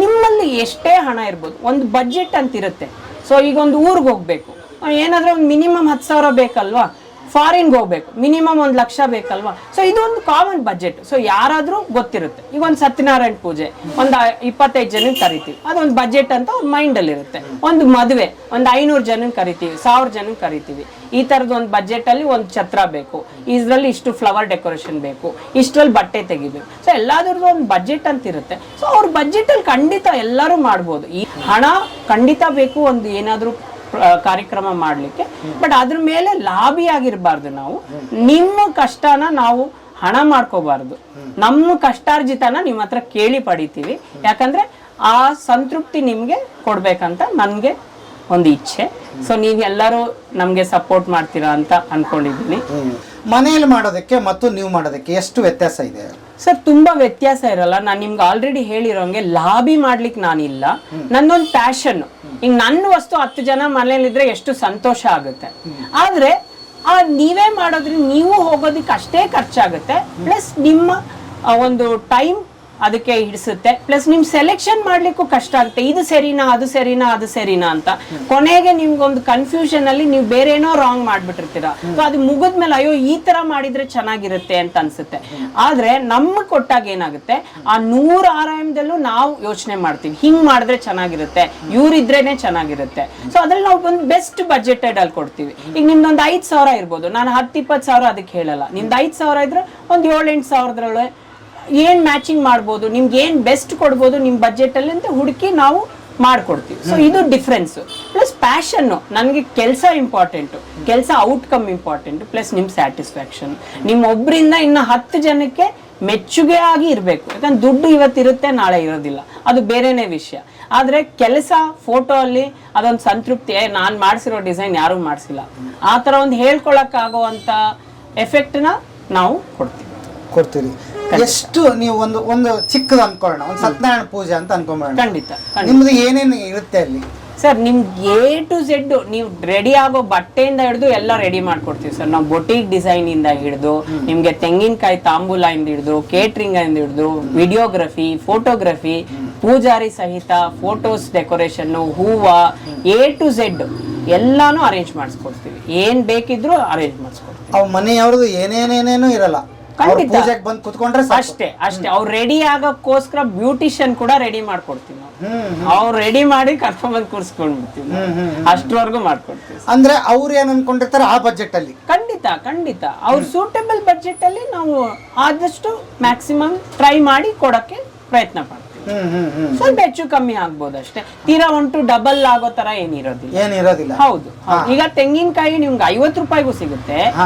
ನಿಮ್ಮಲ್ಲಿ ಎಷ್ಟೇ ಹಣ ಇರ್ಬೋದು, ಒಂದು ಬಡ್ಜೆಟ್ ಅಂತ ಇರುತ್ತೆ. ಸೊ ಈಗ ಒಂದು ಊರಿಗೆ ಹೋಗ್ಬೇಕು, ಏನಾದರೂ ಒಂದು ಮಿನಿಮಮ್ 10,000 ಬೇಕಲ್ವಾ? ಫಾರಿನ್ಗೆ ಹೋಗ್ಬೇಕು, ಮಿನಿಮಮ್ 1 ಲಕ್ಷ ಬೇಕಲ್ವಾ? ಸೊ ಇದು ಒಂದು ಕಾಮನ್ ಬಜೆಟ್. ಸೊ ಯಾರಾದ್ರೂ ಗೊತ್ತಿರುತ್ತೆ. ಈಗ ಒಂದು ಸತ್ಯನಾರಾಯಣ ಪೂಜೆ ಒಂದು 25 ಜನಕ್ಕೆ ಕರಿತೀವಿ, ಅದೊಂದು ಬಜೆಟ್ ಅಂತ ಅವ್ರ ಮೈಂಡಲ್ಲಿ ಇರುತ್ತೆ. ಒಂದು ಮದುವೆ ಒಂದು 500 ಜನಕ್ಕೆ ಕರಿತೀವಿ, 1000 ಜನಕ್ಕೆ ಕರಿತೀವಿ. ಈ ಥರದ್ದು ಒಂದು ಬಜೆಟಲ್ಲಿ ಒಂದು ಛತ್ರ ಬೇಕು, ಇದರಲ್ಲಿ ಇಷ್ಟು ಫ್ಲವರ್ ಡೆಕೋರೇಷನ್ ಬೇಕು, ಇಷ್ಟರಲ್ಲಿ ಬಟ್ಟೆ ತೆಗಿಬೇಕು. ಸೊ ಎಲ್ಲಾದ್ರದ್ದು ಒಂದು ಬಜೆಟ್ ಅಂತ ಇರುತ್ತೆ. ಸೊ ಅವ್ರ ಬಜೆಟಲ್ಲಿ ಖಂಡಿತ ಎಲ್ಲರೂ ಮಾಡ್ಬೋದು. ಈ ಹಣ ಖಂಡಿತ ಬೇಕು ಒಂದು ಏನಾದರೂ ಕಾರ್ಯಕ್ರಮ ಮಾಡಲಿಕ್ಕೆ. ಬಟ್ ಅದ್ರ ಮೇಲೆ ಲಾಭಿ ಆಗಿರಬಾರ್ದು. ನಾವು ನಿಮ್ಮ ಕಷ್ಟನ ನಾವು ಹಣ ಮಾಡ್ಕೋಬಾರ್ದು. ನಮ್ಮ ಕಷ್ಟಾರ್ಜಿತನ ನಿಮ್ಮ ಹತ್ರ ಕೇಳಿ ಪಡಿತೀವಿ. ಯಾಕಂದ್ರೆ ಆ ಸಂತೃಪ್ತಿ ನಿಮ್ಗೆ ಕೊಡ್ಬೇಕಂತ ನನ್ಗೆ ಒಂದು ಇಚ್ಛೆ. ಸೊ ನೀವೆಲ್ಲರೂ ನಮ್ಗೆ ಸಪೋರ್ಟ್ ಮಾಡ್ತೀರಾ ಅಂತ ಅನ್ಕೊಂಡಿದ್ದೀನಿ. ಮನೆಯಲ್ಲಿ ಮಾಡೋದಕ್ಕೆ ಮತ್ತು ನೀವು ಮಾಡೋದಕ್ಕೆ ಎಷ್ಟು ವ್ಯತ್ಯಾಸ ಇದೆ ಸರ್? ತುಂಬಾ ವ್ಯತ್ಯಾಸ ಇರಲ್ಲ. ನಾನು ನಿಮ್ಗೆ ಆಲ್ರೆಡಿ ಹೇಳಿರೋಂಗೆ ಲಾಬಿ ಮಾಡ್ಲಿಕ್ಕೆ ನಾನಿಲ್ಲ. ನನ್ನೊಂದು ಪ್ಯಾಷನ್. ಈಗ ನನ್ನ ವಸ್ತು 10 ಜನ ಮನೇಲಿದ್ರೆ ಎಷ್ಟು ಸಂತೋಷ ಆಗುತ್ತೆ. ಆದ್ರೆ ನೀವೇ ಮಾಡೋದ್ರಿಂದ ನೀವು ಹೋಗೋದಕ್ಕೆ ಅಷ್ಟೇ ಖರ್ಚಾಗುತ್ತೆ. ಪ್ಲಸ್ ನಿಮ್ಮ ಒಂದು ಟೈಮ್ ಅದಕ್ಕೆ ಹಿಡಿಸುತ್ತೆ. ಪ್ಲಸ್ ನಿಮ್ ಸೆಲೆಕ್ಷನ್ ಮಾಡ್ಲಿಕ್ಕೂ ಕಷ್ಟ ಆಗುತ್ತೆ. ಇದು ಸರಿನಾ, ಅದು ಸರಿನಾ, ಅದು ಸರಿನಾ ಅಂತ. ಕೊನೆಗೆ ನಿಮ್ಗೊಂದು ಕನ್ಫ್ಯೂಷನ್ ಅಲ್ಲಿ ನೀವು ಬೇರೆ ಏನೋ ರಾಂಗ್ ಮಾಡ್ಬಿಟ್ಟಿರ್ತೀರಾ. ಸೊ ಅದು ಮುಗಿದ್ಮೇಲೆ ಅಯ್ಯೋ ಈ ತರ ಮಾಡಿದ್ರೆ ಚೆನ್ನಾಗಿರುತ್ತೆ ಅಂತ ಅನ್ಸುತ್ತೆ. ಆದ್ರೆ ನಮ್ಗೆ ಕೊಟ್ಟಾಗ ಏನಾಗುತ್ತೆ, ಆ 100 ಆಯಾಮದಲ್ಲೂ ನಾವು ಯೋಚನೆ ಮಾಡ್ತೀವಿ, ಹಿಂಗ್ ಮಾಡಿದ್ರೆ ಚೆನ್ನಾಗಿರುತ್ತೆ, ಇವ್ರಿದ್ರೇನೆ ಚೆನ್ನಾಗಿರುತ್ತೆ. ಸೊ ಅದ್ರಲ್ಲಿ ನಾವು ಒಂದು ಬೆಸ್ಟ್ ಬಜೆಟೆಡ್ ಅಲ್ಲಿ ಕೊಡ್ತೀವಿ. ಈಗ ನಿಮ್ದೊಂದು 5,000 ಇರ್ಬೋದು, ನಾನು 10-20 ಸಾವಿರ ಅದಕ್ಕೆ ಹೇಳಲ್ಲ. ನಿಮ್ದು 5,000 ಇದ್ರೆ ಒಂದು 7-8 ಸಾವಿರದ್ರೊಳಗೆ ಏನ್ ಮ್ಯಾಚಿಂಗ್ ಮಾಡ್ಬೋದು, ನಿಮ್ಗೆ ಏನ್ ಬೆಸ್ಟ್ ಕೊಡ್ಬೋದು ನಿಮ್ಮ ಬಜೆಟ್ ಅಲ್ಲಿ ಅಂತ ಹುಡುಕಿ ನಾವು ಮಾಡ್ಕೊಡ್ತೀವಿ. ಸೊ ಇದು ಡಿಫ್ರೆನ್ಸ್. Plus passion. ನನಗೆ ಕೆಲಸ ಇಂಪಾರ್ಟೆಂಟು, ಕೆಲಸ ಔಟ್ಕಮ್ ಇಂಪಾರ್ಟೆಂಟ್. ಪ್ಲಸ್ ನಿಮ್ಮ ಸ್ಯಾಟಿಸ್ಫ್ಯಾಕ್ಷನ್, ನಿಮ್ಮೊಬ್ಬರಿಂದ ಇನ್ನು 10 ಜನಕ್ಕೆ ಮೆಚ್ಚುಗೆ ಆಗಿ ಇರಬೇಕು. ಯಾಕಂದ್ರೆ ದುಡ್ಡು ಇವತ್ತಿರುತ್ತೆ, ನಾಳೆ ಇರೋದಿಲ್ಲ, ಅದು ಬೇರೆನೇ ವಿಷಯ. ಆದ್ರೆ ಕೆಲಸ ಫೋಟೋ ಅಲ್ಲಿ ಅದೊಂದು ಸಂತೃಪ್ತಿ, ನಾನು ಮಾಡಿಸಿರೋ ಡಿಸೈನ್ ಯಾರು ಮಾಡಿಸಿಲ್ಲ, ಆ ಥರ ಒಂದು ಹೇಳ್ಕೊಳಕ್ಕಾಗುವಂಥ ಎಫೆಕ್ಟ್ನ ನಾವು ಕೊಡ್ತೀವಿ. ಕೊಡ್ತೀರಿ. ಎಷ್ಟು ನೀವು ಒಂದು ಚಿಕ್ಕದು ಅನ್ಕೊಳ್ಳೋಣ, ಒಂದು ಸತ್ಯನಾರಾಯಣ ಪೂಜೆ ಅಂತ ಅನ್ಕೊಂಬೋಣ, ಖಂಡಿತ ನಿಮ್ದು ಏನೇನು ಇರುತ್ತೆ ಅಲ್ಲಿ ಸರ್? ನಿಮ್ಗೆ A to Z ನೀವು ರೆಡಿ ಆಗೋ ಬಟ್ಟೆಯಿಂದ ಹಿಡಿದು ಎಲ್ಲ ರೆಡಿ ಮಾಡ್ಕೊಡ್ತೀವಿ ಸರ್. ನಾವು ಬೊಟಿಕ್ ಡಿಸೈನ್ ಇಂದ ಹಿಡಿದು ನಿಮ್ಗೆ ತೆಂಗಿನಕಾಯಿ ತಾಂಬೂಲ ಇಂದ ಹಿಡಿದು ಕೇಟ್ರಿಂಗ್ ಇಂದ ಹಿಡಿದು ವಿಡಿಯೋಗ್ರಫಿ, ಫೋಟೋಗ್ರಫಿ, ಪೂಜಾರಿ ಸಹಿತ ಫೋಟೋಸ್, ಡೆಕೋರೇಷನ್, ಹೂವ, A to Z ಎಲ್ಲಾನು ಅರೇಂಜ್ ಮಾಡಿಸ್ಕೊಡ್ತೀವಿ. ಏನ್ ಬೇಕಿದ್ರು ಅರೇಂಜ್ ಮಾಡಿಸ್ಕೊಡ್ತೀವಿ. ಅವ್ ಮನೆಯವ್ರದ್ದು ಏನೇನೇನೇನು ಇರಲ್ಲ, ಪೂಜೆಗೆ ಬಂದು ಕುತ್ಕೊಂಡ್ರೆ ಅಷ್ಟೇ ಅವ್ರು ರೆಡಿ ಆಗಕ್ಕೋಸ್ಕರ ಬ್ಯೂಟಿಷಿಯನ್ ಕೂಡ ರೆಡಿ ಮಾಡ್ಕೊಡ್ತೀವಿ ನಾವು. ಅವ್ರು ರೆಡಿ ಮಾಡಿ ಕರ್ಕೊಂಡ್ ಬಂದು ಕೂರ್ಸ್ಕೊಂಡ್ಬಿಡ್ತೀವಿ, ಅಷ್ಟರವರೆಗೂ ಮಾಡ್ಕೊಡ್ತೀವಿ. ಅಂದ್ರೆ ಅವ್ರು ಏನ್ ಅನ್ಕೊಂಡಿರ್ತಾರೆ ಆ ಬಜೆಟ್ ಅಲ್ಲಿ ಖಂಡಿತ ಅವ್ರ ಸೂಟಬಲ್ ಬಜೆಟ್ ಅಲ್ಲಿ ನಾವು ಆದಷ್ಟು ಮ್ಯಾಕ್ಸಿಮಮ್ ಟ್ರೈ ಮಾಡಿ ಕೊಡಕ್ಕೆ ಪ್ರಯತ್ನ ಪಡ್ತೀವಿ. ಸ್ವಲ್ಪ ಹೆಚ್ಚು ಕಮ್ಮಿ ಆಗ್ಬೋದು ಅಷ್ಟೇ, ತೀರಾ ಒಂಟು ಡಬಲ್ ಆಗೋ ತರ ಏನಿರೋದಿಲ್ಲ. ಹೌದು, ಈಗ ತೆಂಗಿನಕಾಯಿ ನಿಮ್ಗೆ 50 ರೂಪಾಯಿಗೂ ಸಿಗುತ್ತೆ,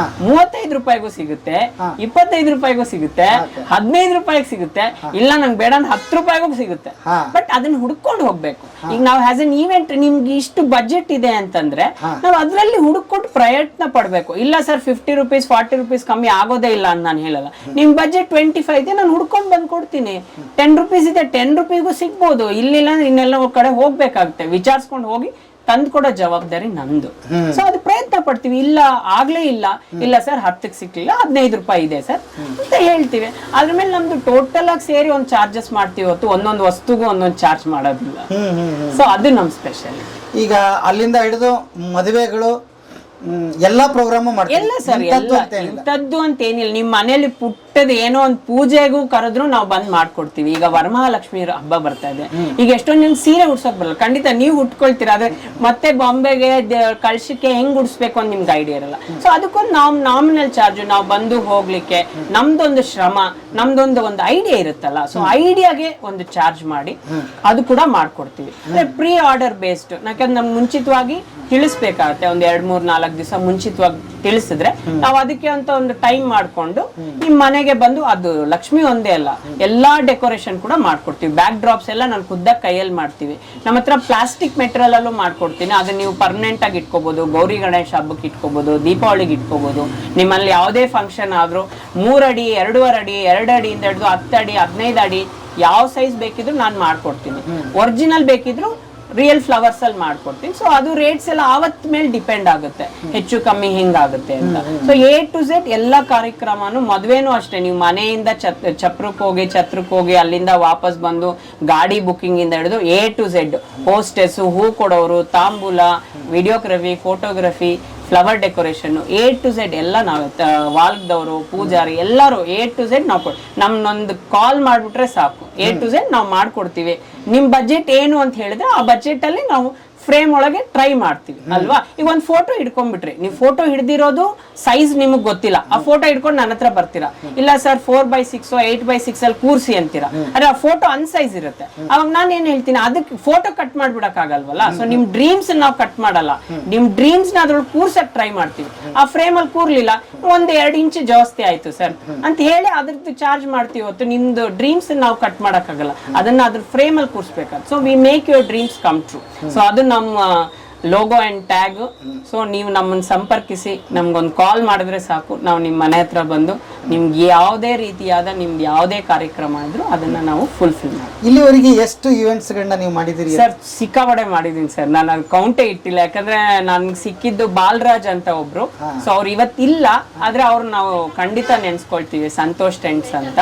35 ರೂಪಾಯಿಗೂ ಸಿಗುತ್ತೆ, 25 ರೂಪಾಯಿಗೂ ಸಿಗುತ್ತೆ, 15 ರೂಪಾಯಿಗೆ ಸಿಗುತ್ತೆ, ಇಲ್ಲ ನಂಗೆ ಬೇಡ 10 ರೂಪಾಯಿಗೂ ಸಿಗುತ್ತೆ. ಬಟ್ ಅದನ್ನ ಹುಡ್ಕೊಂಡು ಹೋಗ್ಬೇಕು. ಈಗ ನಾವು ಆಸ್ ಎನ್ ಈವೆಂಟ್ ನಿಮ್ಗೆ ಇಷ್ಟು ಬಜೆಟ್ ಇದೆ ಅಂತಂದ್ರೆ ನಾವು ಅದ್ರಲ್ಲಿ ಹುಡುಕೊಂಡು ಪ್ರಯತ್ನ ಪಡ್ಬೇಕು. ಇಲ್ಲ ಸರ್ 50 ರೂಪೀಸ್ 40 ರೂಪೀಸ್ ಕಮ್ಮಿ ಆಗೋದೇ ಇಲ್ಲ ಅಂತ ನಾನು ಹೇಳಲ್ಲ. ನಿಮ್ ಬಜೆಟ್ 25 ಇದೆ, ನಾನು ಹುಡ್ಕೊಂಡು ಬಂದು ಕೊಡ್ತೀನಿ. 10 ರೂಪೀಸ್ ಇದೆ, 10 ರೂಪೀಸ್ಗೂ ಸಿಗ್ಬೋದು. ಇಲ್ಲಿಲ್ಲ ಇನ್ನೆಲ್ಲ ಕಡೆ ಹೋಗ್ಬೇಕಾಗುತ್ತೆ, ವಿಚಾರಿಸ್ಕೊಂಡು ಹೋಗಿ ತಂದು ಕೊಡೋ ಜವಾಬ್ದಾರಿ ನಂದು. ಸೊ ಅದು ಪ್ರಯತ್ನ ಪಡ್ತೀವಿ. ಇಲ್ಲ ಆಗ್ಲೇ ಇಲ್ಲ ಸರ್ 10ಕ್ಕೆ ಸಿಕ್ಲಿಲ್ಲ, 15 ರೂಪಾಯಿ ಇದೆ ಸರ್ ಅಂತ ಹೇಳ್ತೀವಿ. ಅದ್ರ ಮೇಲೆ ನಮ್ದು ಟೋಟಲ್ ಆಗಿ ಸೇರಿ ಒಂದು ಚಾರ್ಜಸ್ ಮಾಡ್ತೀವಿ ಹೊತ್ತು ಒಂದೊಂದು ವಸ್ತುಗೂ ಒಂದೊಂದು ಚಾರ್ಜ್ ಮಾಡೋದಿಲ್ಲ. ಸೊ ಅದು ನಮ್ ಸ್ಪೆಷಲ್. ಈಗ ಅಲ್ಲಿಂದ ಹಿಡಿದು ಮದುವೆಗಳು ಎಲ್ಲಾ ಪ್ರೋಗ್ರಾಮ್ ಎಲ್ಲ ಸರ್, ಇಂಥದ್ದು ಅಂತ ಏನಿಲ್ಲ. ನಿಮ್ ಮನೇಲಿ ಪುಟ್ಟದ ಏನೋ ಒಂದು ಪೂಜೆಗೂ ಕರೆದ್ರು ನಾವು ಬಂದ್ ಮಾಡ್ಕೊಡ್ತೀವಿ. ಈಗ ವರಮಹಾಲಕ್ಷ್ಮಿ ಹಬ್ಬ ಬರ್ತಾ ಇದೆ, ಈಗ ಎಷ್ಟೊಂದ್ ಜನ ಸೀರೆ ಉಡ್ಸೋಕ್ ಬರಲ್ಲ. ಖಂಡಿತ ನೀವು ಉಟ್ಕೊಳ್ತೀರಾ, ಆದ್ರೆ ಮತ್ತೆ ಬಾಂಬೆಗೆ ಕಳ್ಸಕ್ಕೆ ಹೆಂಗ್ ಉಡ್ಸ್ಬೇಕು ಅಂತ ನಿಮ್ಗೆ ಐಡಿಯಾ ಇರಲ್ಲ. ಸೊ ಅದಕ್ಕೊಂದು ನಾವು ನಾಮಿನಲ್ ಚಾರ್ಜ್, ನಾವು ಬಂದು ಹೋಗ್ಲಿಕ್ಕೆ ನಮ್ದೊಂದು ಶ್ರಮ, ನಮ್ದೊಂದು ಐಡಿಯಾ ಇರುತ್ತಲ್ಲ, ಸೊ ಐಡಿಯಾಗೆ ಒಂದು ಚಾರ್ಜ್ ಮಾಡಿ ಅದು ಕೂಡ ಮಾಡ್ಕೊಡ್ತೀವಿ. ಅಂದ್ರೆ ಪ್ರೀ ಆರ್ಡರ್ ಬೇಸ್ಡ್, ಯಾಕಂದ್ರೆ ನಮ್ಗೆ ಮುಂಚಿತವಾಗಿ ತಿಳಿಸ್ಬೇಕಾಗತ್ತೆ. ಒಂದ್ 2-3-4 ದಿವಸ ಮುಂಚಿತವಾಗಿ ತಿಳಿಸಿದ್ರೆ ನಾವು ಅದಕ್ಕೆ ಅಂತ ಒಂದು ಟೈಮ್ ಮಾಡ್ಕೊಂಡು ನಿಮ್ ಮನೆಗೆ ಬಂದು, ಅದು ಲಕ್ಷ್ಮಿ ಒಂದೇ ಅಲ್ಲ ಎಲ್ಲಾ ಡೆಕೋರೇಷನ್ ಕೂಡ ಮಾಡ್ಕೊಡ್ತೀವಿ. ಬ್ಯಾಕ್ ಡ್ರಾಪ್ಸ್ ಎಲ್ಲ ನಾನು ಖುದ್ದಾಗಿ ಕೈಯಲ್ಲಿ ಮಾಡ್ತೀವಿ. ನಮ್ಮ ಹತ್ರ ಪ್ಲಾಸ್ಟಿಕ್ ಮೆಟೀರಿಯಲ್ ಅಲ್ಲೂ ಮಾಡ್ಕೊಡ್ತೀನಿ. ಅದನ್ನ ನೀವು ಪರ್ಮನೆಂಟ್ ಆಗಿ ಇಟ್ಕೋಬಹುದು, ಗೌರಿ ಗಣೇಶ ಹಬ್ಬಕ್ಕೆ ಇಟ್ಕೋಬಹುದು, ದೀಪಾವಳಿಗೆ ಇಟ್ಕೋಬಹುದು. ನಿಮ್ಮಲ್ಲಿ ಯಾವುದೇ ಫಂಕ್ಷನ್ ಆದ್ರೂ 3 ಅಡಿ 2.5 ಅಡಿ 2 ಅಡಿಯಿಂದ ಹಿಡಿದು 10 ಅಡಿ 15 ಅಡಿ ಯಾವ ಸೈಜ್ ಬೇಕಿದ್ರು ನಾನು ಮಾಡ್ಕೊಡ್ತೀನಿ. ಒರಿಜಿನಲ್ ಬೇಕಿದ್ರು ರಿಯಲ್ ಫ್ಲವರ್ಸ್ ಅಲ್ಲಿ ಮಾಡ್ಕೊಡ್ತೀನಿ. ಸೊ ಅದು ರೇಟ್ಸ್ ಎಲ್ಲ ಆವತ್ ಮೇಲೆ ಡಿಪೆಂಡ್ ಆಗುತ್ತೆ, ಹೆಚ್ಚು ಕಮ್ಮಿ ಹಿಂಗಾಗುತ್ತೆ ಅಂತ. ಸೊ A to Z ಎಲ್ಲ ಕಾರ್ಯಕ್ರಮನು, ಮದ್ವೆನೂ ಅಷ್ಟೇ. ನೀವು ಮನೆಯಿಂದ ಛತ್ರಕ್ಕೆ ಹೋಗಿ ಅಲ್ಲಿಂದ ವಾಪಸ್ ಬಂದು ಗಾಡಿ ಬುಕ್ಕಿಂಗ್ ಇಂದ ಹಿಡಿದು A to Z, ಹೋಸ್ಟೆಸ್, ಹೂ ಕೊಡೋರು, ತಾಂಬೂಲ, videography, photography, flower decoration, A to Z ಎಲ್ಲ ನಾವು, ವಾಲ್ದವರು, ಪೂಜಾರಿ ಎಲ್ಲರೂ A to Z ನಾವು ನಮ್ನೊಂದು ಕಾಲ್ ಮಾಡ್ಬಿಟ್ರೆ ಸಾಕು, A to Z ನಾವು ಮಾಡ್ಕೊಡ್ತೀವಿ. ನಿಮ್ ಬಜೆಟ್ ಏನು ಅಂತ ಹೇಳಿದ್ರೆ ಆ ಬಜೆಟ್ ಅಲ್ಲಿ ನಾವು ಫ್ರೇಮ್ ಒಳಗೆ ಟ್ರೈ ಮಾಡ್ತೀವಿ ಅಲ್ವಾ. ಈಗ ಒಂದು ಫೋಟೋ ಹಿಡ್ಕೊಂಡ್ಬಿಟ್ರಿ, ನೀವು ಫೋಟೋ ಹಿಡ್ದಿರೋದು ಸೈಜ್ ನಿಮಗ್ ಗೊತ್ತಿಲ್ಲ, ಆ ಫೋಟೋ ಹಿಡ್ಕೊಂಡು ನನ್ನ ಹತ್ರ ಬರ್ತೀರಾ. ಇಲ್ಲ ಸರ್ 4x6 8x6 ಅಲ್ಲಿ ಕೂರ್ಸಿ ಅಂತೀರಾ, ಅದೇ ಆ ಫೋಟೋ ಅನ್ಸೈಜ್ ಇರುತ್ತೆ. ಅವಾಗ ನಾನು ಏನ್ ಹೇಳ್ತೀನಿ, ಅದಕ್ಕೆ ಫೋಟೋ ಕಟ್ ಮಾಡ್ಬಿಡಕ್ ಆಗಲ್ವಲ್ಲ. ಸೊ ನಿಮ್ ಡ್ರೀಮ್ಸ್ ನಾವು ಕಟ್ ಮಾಡಲ್ಲ, ನಿಮ್ ಡ್ರೀಮ್ಸ್ ನ ಅದ್ರೊಳಗೆ ಕೂರ್ಸಕ್ ಟ್ರೈ ಮಾಡ್ತೀವಿ. ಆ ಫ್ರೇಮ್ ಅಲ್ಲಿ ಕೂರ್ಲಿಲ್ಲ, 1-2 ಇಂಚ್ ಜಾಸ್ತಿ ಆಯ್ತು ಸರ್ ಅಂತ ಹೇಳಿ ಅದ್ರದ್ದು ಚಾರ್ಜ್ ಮಾಡ್ತೀವಿ ಹೊತ್ತು ನಿಮ್ದು ಡ್ರೀಮ್ಸ್ ನಾವು ಕಟ್ ಮಾಡಕ್ ಆಗಲ್ಲ, ಅದನ್ನ ಅದ್ರ ಫ್ರೇಮ್ ಅಲ್ಲಿ ಕೂರ್ಸ್ಬೇಕಾದ್ರೆ. So we make your dreams come true. So ಅದು ನಮ್ಮ ಲೋಗೋ ಅಂಡ್ ಟ್ಯಾಗ್. ಸೊ ನೀವು ನಮ್ಮನ್ನು ಸಂಪರ್ಕಿಸಿ, ನಮ್ಗೊಂದು ಕಾಲ್ ಮಾಡಿದ್ರೆ ಸಾಕು, ನಾವು ನಿಮ್ಮ ಮನೆ ಹತ್ರ ಬಂದು ನಿಮ್ಗೆ ಯಾವುದೇ ರೀತಿಯಾದ ನಿಮ್ದು ಯಾವುದೇ ಕಾರ್ಯಕ್ರಮ ಇದ್ರು ಅದನ್ನ ನಾವು ಫುಲ್ಫಿಲ್ ಮಾಡ್ತೀವಿ. ಇಲ್ಲಿವರೆಗೆ ಎಷ್ಟು ಈವೆಂಟ್ಸ್ ಗಳನ್ನ ನೀವು ಮಾಡಿದಿರಿ ಸರ್? ಸಿಕ್ಕಾಪಟ್ಟೆ ಮಾಡಿದೀನಿ ಸರ್, ನಾನು ಅದು ಕೌಂಟೇ ಇಟ್ಟಿಲ್ಲ. ಯಾಕಂದ್ರೆ ನನ್ಗೆ ಸಿಕ್ಕಿದ್ದು ಬಾಲರಾಜ್ ಅಂತ ಒಬ್ರು. ಸೊ ಅವ್ರು ಇವತ್ತಿಲ್ಲ, ಆದ್ರೆ ಅವ್ರು ನಾವು ಖಂಡಿತ ನೆನ್ಸ್ಕೊಳ್ತೀವಿ, ಸಂತೋಷ್ ಟೆಂಟ್ಸ್ ಅಂತ.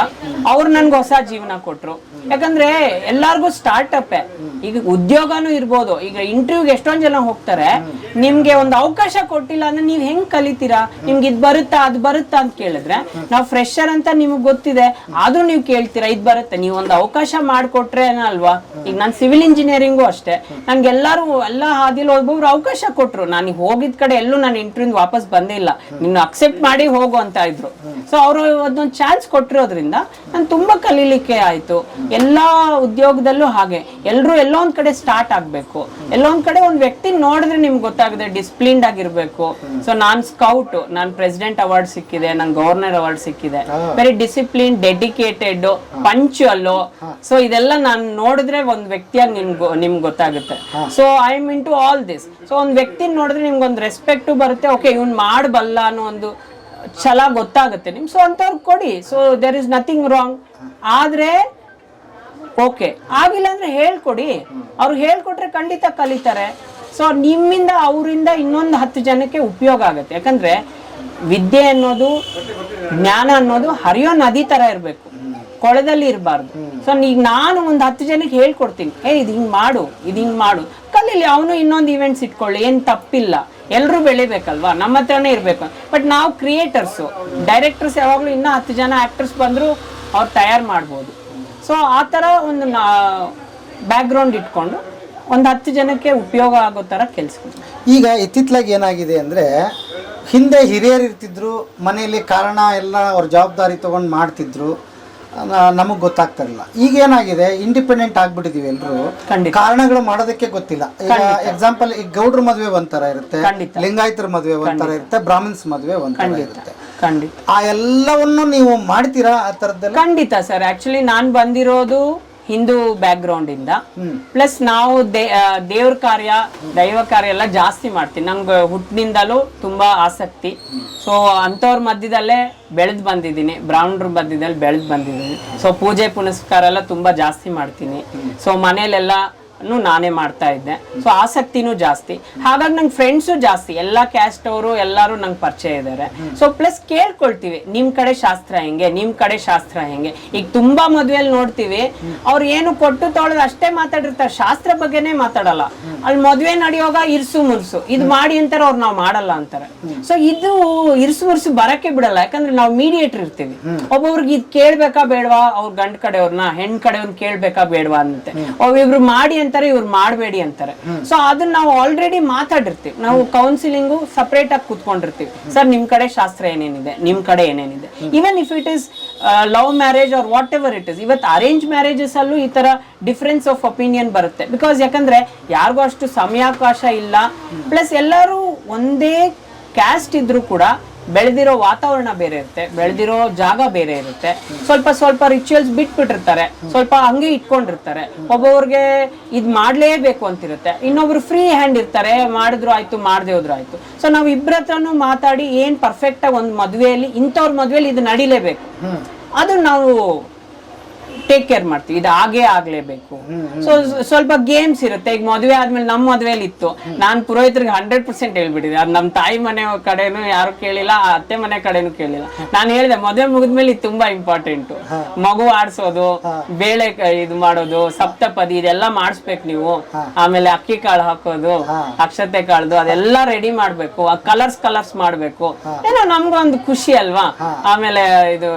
ಅವ್ರು ನನ್ಗೆ ಹೊಸ ಜೀವನ ಕೊಟ್ರು. ಯಾಕಂದ್ರೆ ಎಲ್ಲಾರ್ಗು ಸ್ಟಾರ್ಟ್ಅಪ್, ಈಗ ಉದ್ಯೋಗನೂ ಇರ್ಬೋದು. ಈಗ ಇಂಟರ್ವ್ಯೂಗೆ ಎಷ್ಟೊಂದ್ ಜನ ಹೋಗ್ತಾರೆ, ನಿಮ್ಗೆ ಒಂದು ಅವಕಾಶ ಕೊಟ್ಟಿಲ್ಲ ಅಂದ್ರೆ ನೀವ್ ಹೆಂಗ್ ಕಲಿತೀರಾ? ನಿಮ್ಗೆ ಇದ್ ಬರುತ್ತಾ ಅದ್ ಬರುತ್ತಾ ಅಂತ ಕೇಳಿದ್ರೆ, ನಾವು ಫ್ರೆಶರ್ ಅಂತ ನಿಮ್ಗೆ ಗೊತ್ತಿದೆ ಆದ್ರೂ ನೀವು ಕೇಳ್ತೀರಾ ಇದ್ ಬರುತ್ತೆ. ನೀವು ಒಂದು ಅವಕಾಶ ಮಾಡ್ಕೊಟ್ರೆ ಅಲ್ವಾ. ಈಗ ನಾನು ಸಿವಿಲ್ ಇಂಜಿನಿಯರಿಂಗು ಅಷ್ಟೇ, ನನ್ಗೆ ಎಲ್ಲ ಹಾದಿಲ್ ಒಬ್ಬೊಬ್ರು ಅವಕಾಶ ಕೊಟ್ರು. ನಾನು ಹೋಗಿದ್ ಕಡೆ ಎಲ್ಲೂ ನಾನು ಇಂಟರ್ವ್ಯೂ ವಾಪಸ್ ಬಂದೇ ಇಲ್ಲ, ನಿನ್ನ ಅಕ್ಸೆಪ್ಟ್ ಮಾಡಿ ಹೋಗು ಅಂತ ಇದ್ರು. ಸೊ ಅವರು ಅದೊಂದು ಚಾನ್ಸ್ ಕೊಟ್ಟಿರೋದ್ರಿಂದ ನಾನು ತುಂಬಾ ಕಲೀಲಿಕ್ಕೆ ಆಯ್ತು. ಎಲ್ಲಾ ಉದ್ಯೋಗದಲ್ಲೂ ಹಾಗೆ ಎಲ್ರು ಎಲ್ಲೋ ಒಂದ್ ಕಡೆ ಸ್ಟಾರ್ಟ್ ಆಗ್ಬೇಕು. ಎಲ್ಲೋ ಒಂದ್ ಕಡೆ ಒಂದ್ ವ್ಯಕ್ತಿ ನೋಡಿದ್ರೆ ನಿಮ್ಗೆ ಗೊತ್ತಾಗುತ್ತೆ, ಡಿಸಿಪ್ಲಿನ್ಡ್ ಆಗಿರ್ಬೇಕು. ಸೊ ನಾನ್ ಸ್ಕೌಟ್, ನಾನ್ ಪ್ರೆಸಿಡೆಂಟ್ ಅವಾರ್ಡ್ ಸಿಕ್ಕಿದೆ, ನನ್ ಗವರ್ನರ್ ಅವಾರ್ಡ್ ಸಿಕ್ಕಿದೆ. Very discipline, dedicated, punctual. So ಇದೆಲ್ಲ ನಾನು ನೋಡಿದ್ರೆ ಒಂದ್ ವ್ಯಕ್ತಿಯಾಗಿ ನಿಮ್ಗೆ ಗೊತ್ತಾಗುತ್ತೆ. So I am into all this. So ಒಂದ್ ವ್ಯಕ್ತಿ ನೋಡಿದ್ರೆ ನಿಮ್ಗೆ ಒಂದು ರೆಸ್ಪೆಕ್ಟ್ ಬರುತ್ತೆ. ಓಕೆ, ಇವ್ನ್ ಮಾಡಬಲ್ಲ ಅನ್ನೋ ಒಂದು ಛಲ ಗೊತ್ತಾಗುತ್ತೆ ನಿಮ್ಗೆ. ಸೊ ಅಂಥವ್ರಿಗೆ ಕೊಡಿ. So there is nothing wrong. ಆದರೆ ಓಕೆ, ಆಗಿಲ್ಲ ಅಂದ್ರೆ ಹೇಳ್ಕೊಡಿ. ಅವ್ರು ಹೇಳ್ಕೊಟ್ರೆ ಖಂಡಿತ ಕಲಿತಾರೆ. ಸೊ ನಿಮ್ಮಿಂದ ಅವರಿಂದ ಇನ್ನೊಂದು 10 ಜನಕ್ಕೆ ಉಪಯೋಗ ಆಗುತ್ತೆ. ಯಾಕಂದ್ರೆ ವಿದ್ಯೆ ಅನ್ನೋದು, ಜ್ಞಾನ ಅನ್ನೋದು ಹರಿಯೋ ನದಿ ತರ ಇರಬೇಕು, ಕೊಳದಲ್ಲಿ ಇರಬಾರ್ದು. ಸೊ ಈಗ ನಾನು ಒಂದು 10 ಜನಕ್ಕೆ ಹೇಳ್ಕೊಡ್ತೀನಿ, ಇದು ಹಿಂಗ್ ಮಾಡು, ಇದು ಹಿಂಗ್ ಮಾಡು, ಕಲೀಲಿ. ಅವನು ಇನ್ನೊಂದು ಇವೆಂಟ್ಸ್ ಇಟ್ಕೊಳ್ಳಿ, ಏನು ತಪ್ಪಿಲ್ಲ. ಎಲ್ಲರೂ ಬೆಳಿಬೇಕಲ್ವಾ, ನಮ್ಮ ಹತ್ರನೇ ಇರಬೇಕು. ಬಟ್ ನಾವು ಕ್ರಿಯೇಟರ್ಸು, ಡೈರೆಕ್ಟರ್ಸ್ ಯಾವಾಗಲೂ ಇನ್ನೂ 10 ಜನ ಆ್ಯಕ್ಟರ್ಸ್ ಬಂದರೂ ಅವ್ರು ತಯಾರು ಮಾಡ್ಬೋದು. ಸೊ ಆ ಥರ ಒಂದು ಬ್ಯಾಕ್ಗ್ರೌಂಡ್ ಇಟ್ಕೊಂಡು ಒಂದು 10 ಜನಕ್ಕೆ ಉಪಯೋಗ ಆಗೋ ಥರ ಕೆಲಸ. ಈಗ ಇತ್ತಿತ್ತಲಾಗಿ ಏನಾಗಿದೆ ಅಂದರೆ, ಹಿಂದೆ ಹಿರಿಯರು ಇರ್ತಿದ್ರು ಮನೆಯಲ್ಲಿ, ಕಾರಣ ಎಲ್ಲ ಅವ್ರ ಜವಾಬ್ದಾರಿ ತೊಗೊಂಡು ಮಾಡ್ತಿದ್ರು, ನಮಗೆ ಗೊತ್ತಾಗ್ತಿರಲಿಲ್ಲ. ಈಗ ಏನಾಗಿದೆ, ಇಂಡಿಪೆಂಡೆಂಟ್ ಆಗ್ಬಿಟ್ಟಿದೀವಿ ಎಲ್ಲರೂ, ಕಾರಣಗಳು ಮಾಡೋದಕ್ಕೆ ಗೊತ್ತಿಲ್ಲ. ಈಗ ಎಕ್ಸಾಂಪಲ್, ಈಗ ಗೌಡ್ರ ಮದುವೆ ಒಂಥರ ಇರುತ್ತೆ, ಲಿಂಗಾಯತರ ಮದುವೆ ಒಂಥರ ಇರುತ್ತೆ, ಬ್ರಾಹ್ಮಿನ್ಸ್ ಮದುವೆ ಒಂಥರ ಇರುತ್ತೆ. ಆ ಎಲ್ಲವನ್ನು ನೀವು ಮಾಡ್ತೀರಾ ಆ ಥರದ್ದೆಲ್ಲ? ಖಂಡಿತ ಸರ್. ಆಕ್ಚುಲಿ ನಾನು ಬಂದಿರೋದು ಹಿಂದೂ ಬ್ಯಾಕ್ ಗ್ರೌಂಡ್ ಇಂದ, ಪ್ಲಸ್ ನಾವು ದೇವ್ರ ಕಾರ್ಯ, ದೈವ ಕಾರ್ಯ ಎಲ್ಲ ಜಾಸ್ತಿ ಮಾಡ್ತೀನಿ. ನಂಗೆ ಹುಟ್ಟಿನಿಂದಲೂ ತುಂಬಾ ಆಸಕ್ತಿ. ಸೊ ಅಂಥವ್ರ ಮಧ್ಯದಲ್ಲೇ ಬೆಳೆದು ಬಂದಿದ್ದೀನಿ, ಬ್ರಾಹ್ಮಣರ ಮಧ್ಯದಲ್ಲಿ ಬೆಳೆದು ಬಂದಿದ್ದೀನಿ. ಸೊ ಪೂಜೆ ಪುನಸ್ಕಾರ ಎಲ್ಲ ತುಂಬಾ ಜಾಸ್ತಿ ಮಾಡ್ತೀನಿ. ಸೊ ಮನೇಲೆಲ್ಲ ನಾನೇ ಮಾಡ್ತಾ ಇದ್ದೆ. ಸೊ ಆಸಕ್ತಿನೂ ಜಾಸ್ತಿ. ಹಾಗಾಗಿ ನಂಗೆ ಫ್ರೆಂಡ್ಸು ಜಾಸ್ತಿ, ಎಲ್ಲ ಕ್ಯಾಸ್ಟ್ ಅವರು ಎಲ್ಲರೂ ನಂಗೆ ಪರಿಚಯ ಇದ್ದಾರೆ. ಸೊ ಪ್ಲಸ್ ಕೇಳ್ಕೊಳ್ತೀವಿ, ನಿಮ್ ಕಡೆ ಶಾಸ್ತ್ರ ಹೆಂಗೆ, ನಿಮ್ ಕಡೆ ಶಾಸ್ತ್ರ ಹೆಂಗೆ. ಈಗ ತುಂಬಾ ಮದುವೆಯಲ್ಲಿ ನೋಡ್ತೀವಿ, ಅವ್ರು ಏನು ಕೊಟ್ಟು ತೊಳೆದು ಅಷ್ಟೇ ಮಾತಾಡಿರ್ತಾರೆ, ಶಾಸ್ತ್ರ ಬಗ್ಗೆನೇ ಮಾತಾಡಲ್ಲ. ಅಲ್ಲಿ ಮದುವೆ ನಡೆಯುವಾಗ ಇರ್ಸು ಮುರ್ಸು ಇದು ಮಾಡಿ ಅಂತಾರೆ, ಅವ್ರು ನಾವು ಮಾಡಲ್ಲ ಅಂತಾರೆ. ಸೊ ಇದು ಇರ್ಸು ಮುರ್ಸು ಬರಕ್ಕೆ ಬಿಡಲ್ಲ, ಯಾಕಂದ್ರೆ ನಾವು ಮೀಡಿಯೇಟರ್ ಇರ್ತೀವಿ. ಒಬ್ಬೊಬ್ರಿಗೆ ಇದು ಕೇಳ್ಬೇಕಾ ಬೇಡವಾ, ಅವ್ರ ಗಂಡ ಕಡೆಯವ್ರನ್ನ ಹೆಣ್ ಕಡೆಯವ್ರನ್ನ ಕೇಳ್ಬೇಕಾ ಬೇಡವಾ ಅಂತೆ. ಇವ್ರು ಮಾಡಿ ಅಂತಾರೆ, ಇವ್ರು ಮಾಡಬೇಡಿ ಅಂತಾರೆ. ಸೊ ಅದನ್ನ ನಾವು ಆಲ್ರೆಡಿ ಮಾತಾಡಿರ್ತೀವಿ. ನಾವು ಕೌನ್ಸಿಲಿಂಗು ಸಪರೇಟ್ ಆಗಿ ಕೂತ್ಕೊಂಡಿರ್ತೀವಿ. ಸರ್ ನಿಮ್ ಕಡೆ ಶಾಸ್ತ್ರ ಏನೇನಿದೆ, ನಿಮ್ ಕಡೆ ಏನೇನಿದೆ. Even if it is love marriage R what ever it is. ಇವತ್ತು ಅರೇಂಜ್ ಮ್ಯಾರೇಜಸ್ ಅಲ್ಲೂ ಈ ತರ ಡಿಫ್ರೆನ್ಸ್ ಆಫ್ ಒಪಿನಿಯನ್ ಬರುತ್ತೆ. ಬಿಕಾಸ್ ಯಾಕಂದ್ರೆ ಯಾರಿಗೂ ಅಷ್ಟು ಸಮಯಾವಕಾಶ ಇಲ್ಲ. ಪ್ಲಸ್ ಎಲ್ಲರೂ ಒಂದೇ ಕ್ಯಾಸ್ಟ್ ಇದ್ರೂ ಕೂಡ ಬೆಳೆದಿರೋ ವಾತಾವರಣ ಬೇರೆ ಇರುತ್ತೆ, ಬೆಳೆದಿರೋ ಜಾಗ ಬೇರೆ ಇರುತ್ತೆ. ಸ್ವಲ್ಪ ರಿಚುವಲ್ಸ್ ಬಿಟ್ಬಿಟ್ಟಿರ್ತಾರೆ, ಸ್ವಲ್ಪ ಹಂಗೆ ಇಟ್ಕೊಂಡಿರ್ತಾರೆ. ಒಬ್ಬೊಬ್ರಿಗೆ ಇದ್ ಮಾಡ್ಲೇಬೇಕು ಅಂತಿರುತ್ತೆ, ಇನ್ನೊಬ್ರು ಫ್ರೀ ಹ್ಯಾಂಡ್ ಇರ್ತಾರೆ, ಮಾಡಿದ್ರು ಆಯ್ತು, ಮಾಡದೆ ಹೋದ್ರು ಆಯ್ತು. ಸೊ ನಾವು ಇಬ್ಬರ ಹತ್ರನೂ ಮಾತಾಡಿ ಏನ್ ಪರ್ಫೆಕ್ಟ್ ಆಗಿ ಒಂದು ಮದುವೆಯಲ್ಲಿ, ಇಂಥವ್ರ ಮದುವೆಯಲ್ಲಿ ಇದು ನಡಿಲೇಬೇಕು, ಅದು ನಾವು ಟೇಕ್ ಕೇರ್ ಮಾಡ್ತೀವಿ. ಇದು ಆಗೇ ಆಗ್ಲೇಬೇಕು. ಸೊ ಸ್ವಲ್ಪ ಗೇಮ್ಸ್ ಇರುತ್ತೆ. ಈಗ ಮದುವೆ ಆದ್ಮೇಲೆ ನಮ್ಮ ಮದುವೆಯಲ್ಲಿ ಇತ್ತು, ನಾನು ಪುರೋಹಿತರಿಗೆ 100% ಹೇಳ್ಬಿಟ್ಟಿದೆ. ಅದು ನಮ್ಮ ತಾಯಿ ಮನೆ ಕಡೆನೂ ಯಾರು ಕೇಳಿಲ್ಲ, ಅತ್ತೆ ಮನೆ ಕಡೆನೂ ಕೇಳಿಲ್ಲ. ನಾನು ಹೇಳಿದೆ ಮದುವೆ ಮುಗಿದ್ಮೇಲೆ ಇದು ತುಂಬಾ ಇಂಪಾರ್ಟೆಂಟ್. ಮಗು ಆಡ್ಸೋದು, ಬೇಳೆ ಇದು ಮಾಡೋದು, ಸಪ್ತಪದಿ ಇದೆಲ್ಲ ಮಾಡಿಸ್ಬೇಕು ನೀವು. ಆಮೇಲೆ ಅಕ್ಕಿ ಕಾಳು ಹಾಕೋದು, ಅಕ್ಷತೆ ಕಾಳ್ದು ಅದೆಲ್ಲ ರೆಡಿ ಮಾಡ್ಬೇಕು. ಕಲರ್ಸ್ ಮಾಡ್ಬೇಕು. ಏನೋ ನಮ್ಗೊಂದು ಖುಷಿ ಅಲ್ವಾ. ಆಮೇಲೆ ಇದು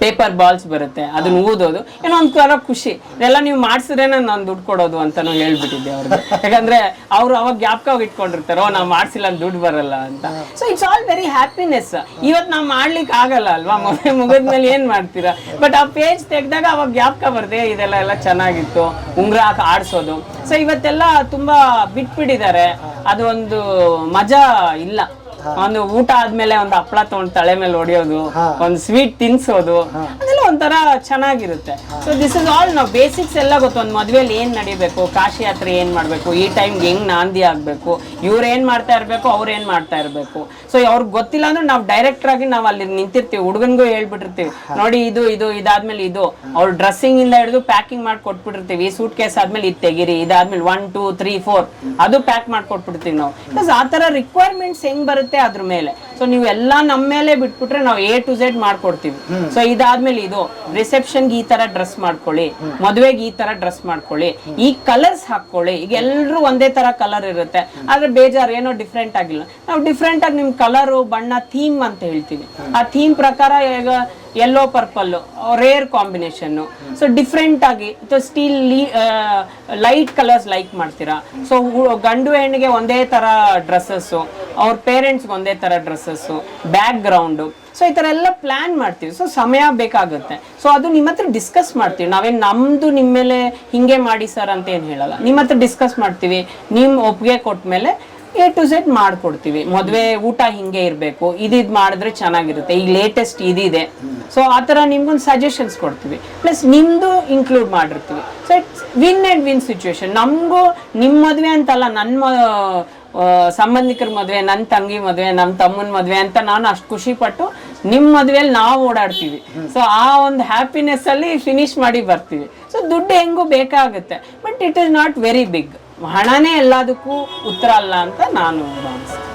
ಪೇಪರ್ ಬಾಲ್ಸ್ ಬರುತ್ತೆ, ಅದನ್ನ ಊದೋದು, ಏನೋ ಒಂಥರ ಖುಷಿ. ಇದೆಲ್ಲ ನೀವು ಮಾಡ್ಸಿದ್ರೆ ನಾನು ದುಡ್ಡು ಕೊಡೋದು ಅಂತಾನು ಹೇಳ್ಬಿಟ್ಟಿದ್ದೆ ಅವ್ರಿಗೆ. ಯಾಕಂದ್ರೆ ಅವ್ರು ಅವಾಗ ಜ್ಞಾಪಕವಾಗಿ ಇಟ್ಕೊಂಡಿರ್ತಾರೋ, ನಾವು ಮಾಡ್ಸಿಲ್ಲ ದುಡ್ಡು ಬರಲ್ಲ ಅಂತ. So it's all very happiness. ಇವತ್ತು ನಾವು ಮಾಡ್ಲಿಕ್ಕೆ ಆಗಲ್ಲ ಅಲ್ವಾ, ಮದುವೆ ಮುಗಿದ್ಮೇಲೆ ಏನ್ ಮಾಡ್ತೀರಾ. ಬಟ್ ಆ ಪೇಜ್ ತೆಗ್ದಾಗ ಅವಾಗ ಜ್ಞಾಪಕ ಬರುತ್ತೆ, ಇದೆಲ್ಲ ಚೆನ್ನಾಗಿತ್ತು, ಉಂಗ್ರ ಹಾಕಿ ಆಡ್ಸೋದು. ಸೊ ಇವತ್ತೆಲ್ಲ ತುಂಬಾ ಬಿಟ್ಬಿಟ್ಟಿದ್ದಾರೆ, ಅದು ಒಂದು ಮಜಾ ಇಲ್ಲ. ಒಂದು ಊಟ ಆದ್ಮೇಲೆ ಒಂದು ಹಪ್ಪಳ ತಗೊಂಡು ತಲೆ ಮೇಲೆ ಹೊಡಿಯೋದು, ಒಂದು ಸ್ವೀಟ್ ತಿನ್ಸೋದು, ಅದೆಲ್ಲ ಒಂಥರ ಚೆನ್ನಾಗಿರುತ್ತೆ. ಸೊ ದಿಸ್ ಇಸ್ ಆಲ್ ನಾವು ಬೇಸಿಕ್ಸ್ ಎಲ್ಲ ಗೊತ್ತು. ಒಂದು ಮದುವೆಯಲ್ಲಿ ಏನ್ ನಡಿಬೇಕು, ಕಾಶಿ ಯಾತ್ರೆ ಏನ್ ಮಾಡ್ಬೇಕು, ಈ ಟೈಮ್ಗೆ ಹೆಂಗ್ ನಾಂದಿ ಆಗ್ಬೇಕು, ಇವ್ರು ಏನ್ ಮಾಡ್ತಾ ಇರ್ಬೇಕು, ಅವ್ರು ಏನ್ ಮಾಡ್ತಾ ಇರ್ಬೇಕು. ಸೊ ಅವ್ರಿಗೆ ಗೊತ್ತಿಲ್ಲ ಅಂದ್ರೆ ನಾವು ಡೈರೆಕ್ಟರ್ ಆಗಿ ನಾವು ಅಲ್ಲಿ ನಿಂತಿರ್ತೀವಿ, ಹುಡುಗನ್ಗೂ ಹೇಳ್ಬಿಟ್ಟಿರ್ತೀವಿ, ನೋಡಿ ಇದು ಇದಾದ್ಮೇಲೆ ಇದು. ಅವ್ರು ಡ್ರೆಸ್ಸಿಂಗ್ ಇಂದ ಹಿಡಿದು ಪ್ಯಾಕಿಂಗ್ ಮಾಡಿ ಕೊಟ್ಬಿಟ್ಟಿರ್ತೀವಿ. ಈ ಸೂಟ್ ಕೇಸ್ ಆದ್ಮೇಲೆ ಇದು ತೆಗಿರಿ, ಇದಾದ್ಮೇಲೆ 1 2 3 4 ಅದು ಪ್ಯಾಕ್ ಮಾಡಿ ಕೊಟ್ಬಿಡ್ತೀವಿ ನಾವು. ಬಿಕಾಸ್ ಆ ತರ ರಿಕ್ವೈರ್ಮೆಂಟ್ಸ್ ಹೆಂಗ್ ಬರುತ್ತೆ ಅದ್ರ ಮೇಲೆ. ಸೊ ನೀವು ಎಲ್ಲ ನಮ್ಮ ಮೇಲೆ ಬಿಟ್ಬಿಟ್ರೆ ನಾವು A to Z ಮಾಡ್ಕೊಡ್ತೀವಿ. ಸೊ ಇದಾದ್ಮೇಲೆ ಇದು ರಿಸೆಪ್ಷನ್ಗೆ ಈ ತರ ಡ್ರೆಸ್ ಮಾಡ್ಕೊಳ್ಳಿ, ಮದುವೆಗೆ ಈ ತರ ಡ್ರೆಸ್ ಮಾಡ್ಕೊಳ್ಳಿ, ಈ ಕಲರ್ಸ್ ಹಾಕೊಳ್ಳಿ. ಈಗ ಎಲ್ರು ಒಂದೇ ತರ ಕಲರ್ ಇರುತ್ತೆ, ಆದ್ರೆ ಬೇಜಾರು ಏನೋ ಡಿಫ್ರೆಂಟ್ ಆಗಿಲ್ಲ. ನಾವು ಡಿಫ್ರೆಂಟ್ ಆಗಿ ನಿಮ್ ಕಲರು, ಬಣ್ಣ, ಥೀಮ್ ಅಂತ ಹೇಳ್ತೀವಿ. ಆ ಥೀಮ್ ಪ್ರಕಾರ ಈಗ yellow purple rare combination. So different ಆಗಿ ಸ್ಟೀಲ್ ಲೈಟ್ ಕಲರ್ಸ್ ಲೈಕ್ ಮಾಡ್ತೀರಾ. ಸೊ ಗಂಡು ಹೆಣ್ಣಿಗೆ ಒಂದೇ ತರ ಡ್ರೆಸ್ಸಸ್, ಅವ್ರ ಪೇರೆಂಟ್ಸ್ಗೆ ಒಂದೇ ತರ ಡ್ರೆಸ್ಸಸ್, ಬ್ಯಾಕ್ ಗ್ರೌಂಡು. ಸೊ ಈ ತರ ಎಲ್ಲ ಪ್ಲಾನ್ ಮಾಡ್ತೀವಿ. ಸೊ ಸಮಯ ಬೇಕಾಗುತ್ತೆ. ಸೊ ಅದು ನಿಮ್ಮ ಹತ್ರ ಡಿಸ್ಕಸ್ ಮಾಡ್ತೀವಿ. ನಾವೇನು ನಮ್ದು ನಿಮ್ಮ ಮೇಲೆ ಹಿಂಗೆ ಮಾಡಿ ಸರ್ ಅಂತ ಏನು ಹೇಳಲ್ಲ, ನಿಮ್ಮ ಹತ್ರ ಡಿಸ್ಕಸ್ ಮಾಡ್ತೀವಿ. ನಿಮ್ ಒಪ್ಪಿಗೆ ಕೊಟ್ಮೇಲೆ A to Z ಮಾಡ್ಕೊಡ್ತೀವಿ. ಮದುವೆ ಊಟ ಹಿಂಗೆ ಇರಬೇಕು, ಇದಿದ್ ಮಾಡಿದ್ರೆ ಚೆನ್ನಾಗಿರುತ್ತೆ, ಈಗ ಲೇಟೆಸ್ಟ್ ಇದಿದೆ. ಸೊ ಆ ಥರ ನಿಮ್ಗೊಂದು ಸಜೆಷನ್ಸ್ ಕೊಡ್ತೀವಿ, ಪ್ಲಸ್ ನಿಮ್ದು ಇನ್ಕ್ಲೂಡ್ ಮಾಡಿರ್ತೀವಿ. So it's win and win situation. ನಮಗೂ ನಿಮ್ಮ ಮದುವೆ ಅಂತಲ್ಲ, ನನ್ನ ಸಂಬಂಧಿಕರ ಮದುವೆ, ನನ್ನ ತಂಗಿ ಮದುವೆ, ನಮ್ಮ ತಮ್ಮನ ಮದುವೆ ಅಂತ ನಾನು ಅಷ್ಟು ಖುಷಿ ಪಟ್ಟು ನಿಮ್ಮ ಮದುವೆಯಲ್ಲಿ ನಾವು ಓಡಾಡ್ತೀವಿ. ಸೊ ಆ ಒಂದು ಹ್ಯಾಪಿನೆಸ್ ಅಲ್ಲಿ ಫಿನಿಶ್ ಮಾಡಿ ಬರ್ತೀವಿ. ಸೊ ದುಡ್ಡು ಹೆಂಗೂ ಬೇಕಾಗುತ್ತೆ, but it is not very big. ಹಣನೇ ಎಲ್ಲದಕ್ಕೂ ಉತ್ತರ ಅಲ್ಲ ಅಂತ ನಾನು ಭಾವಿಸ್ತೀನಿ.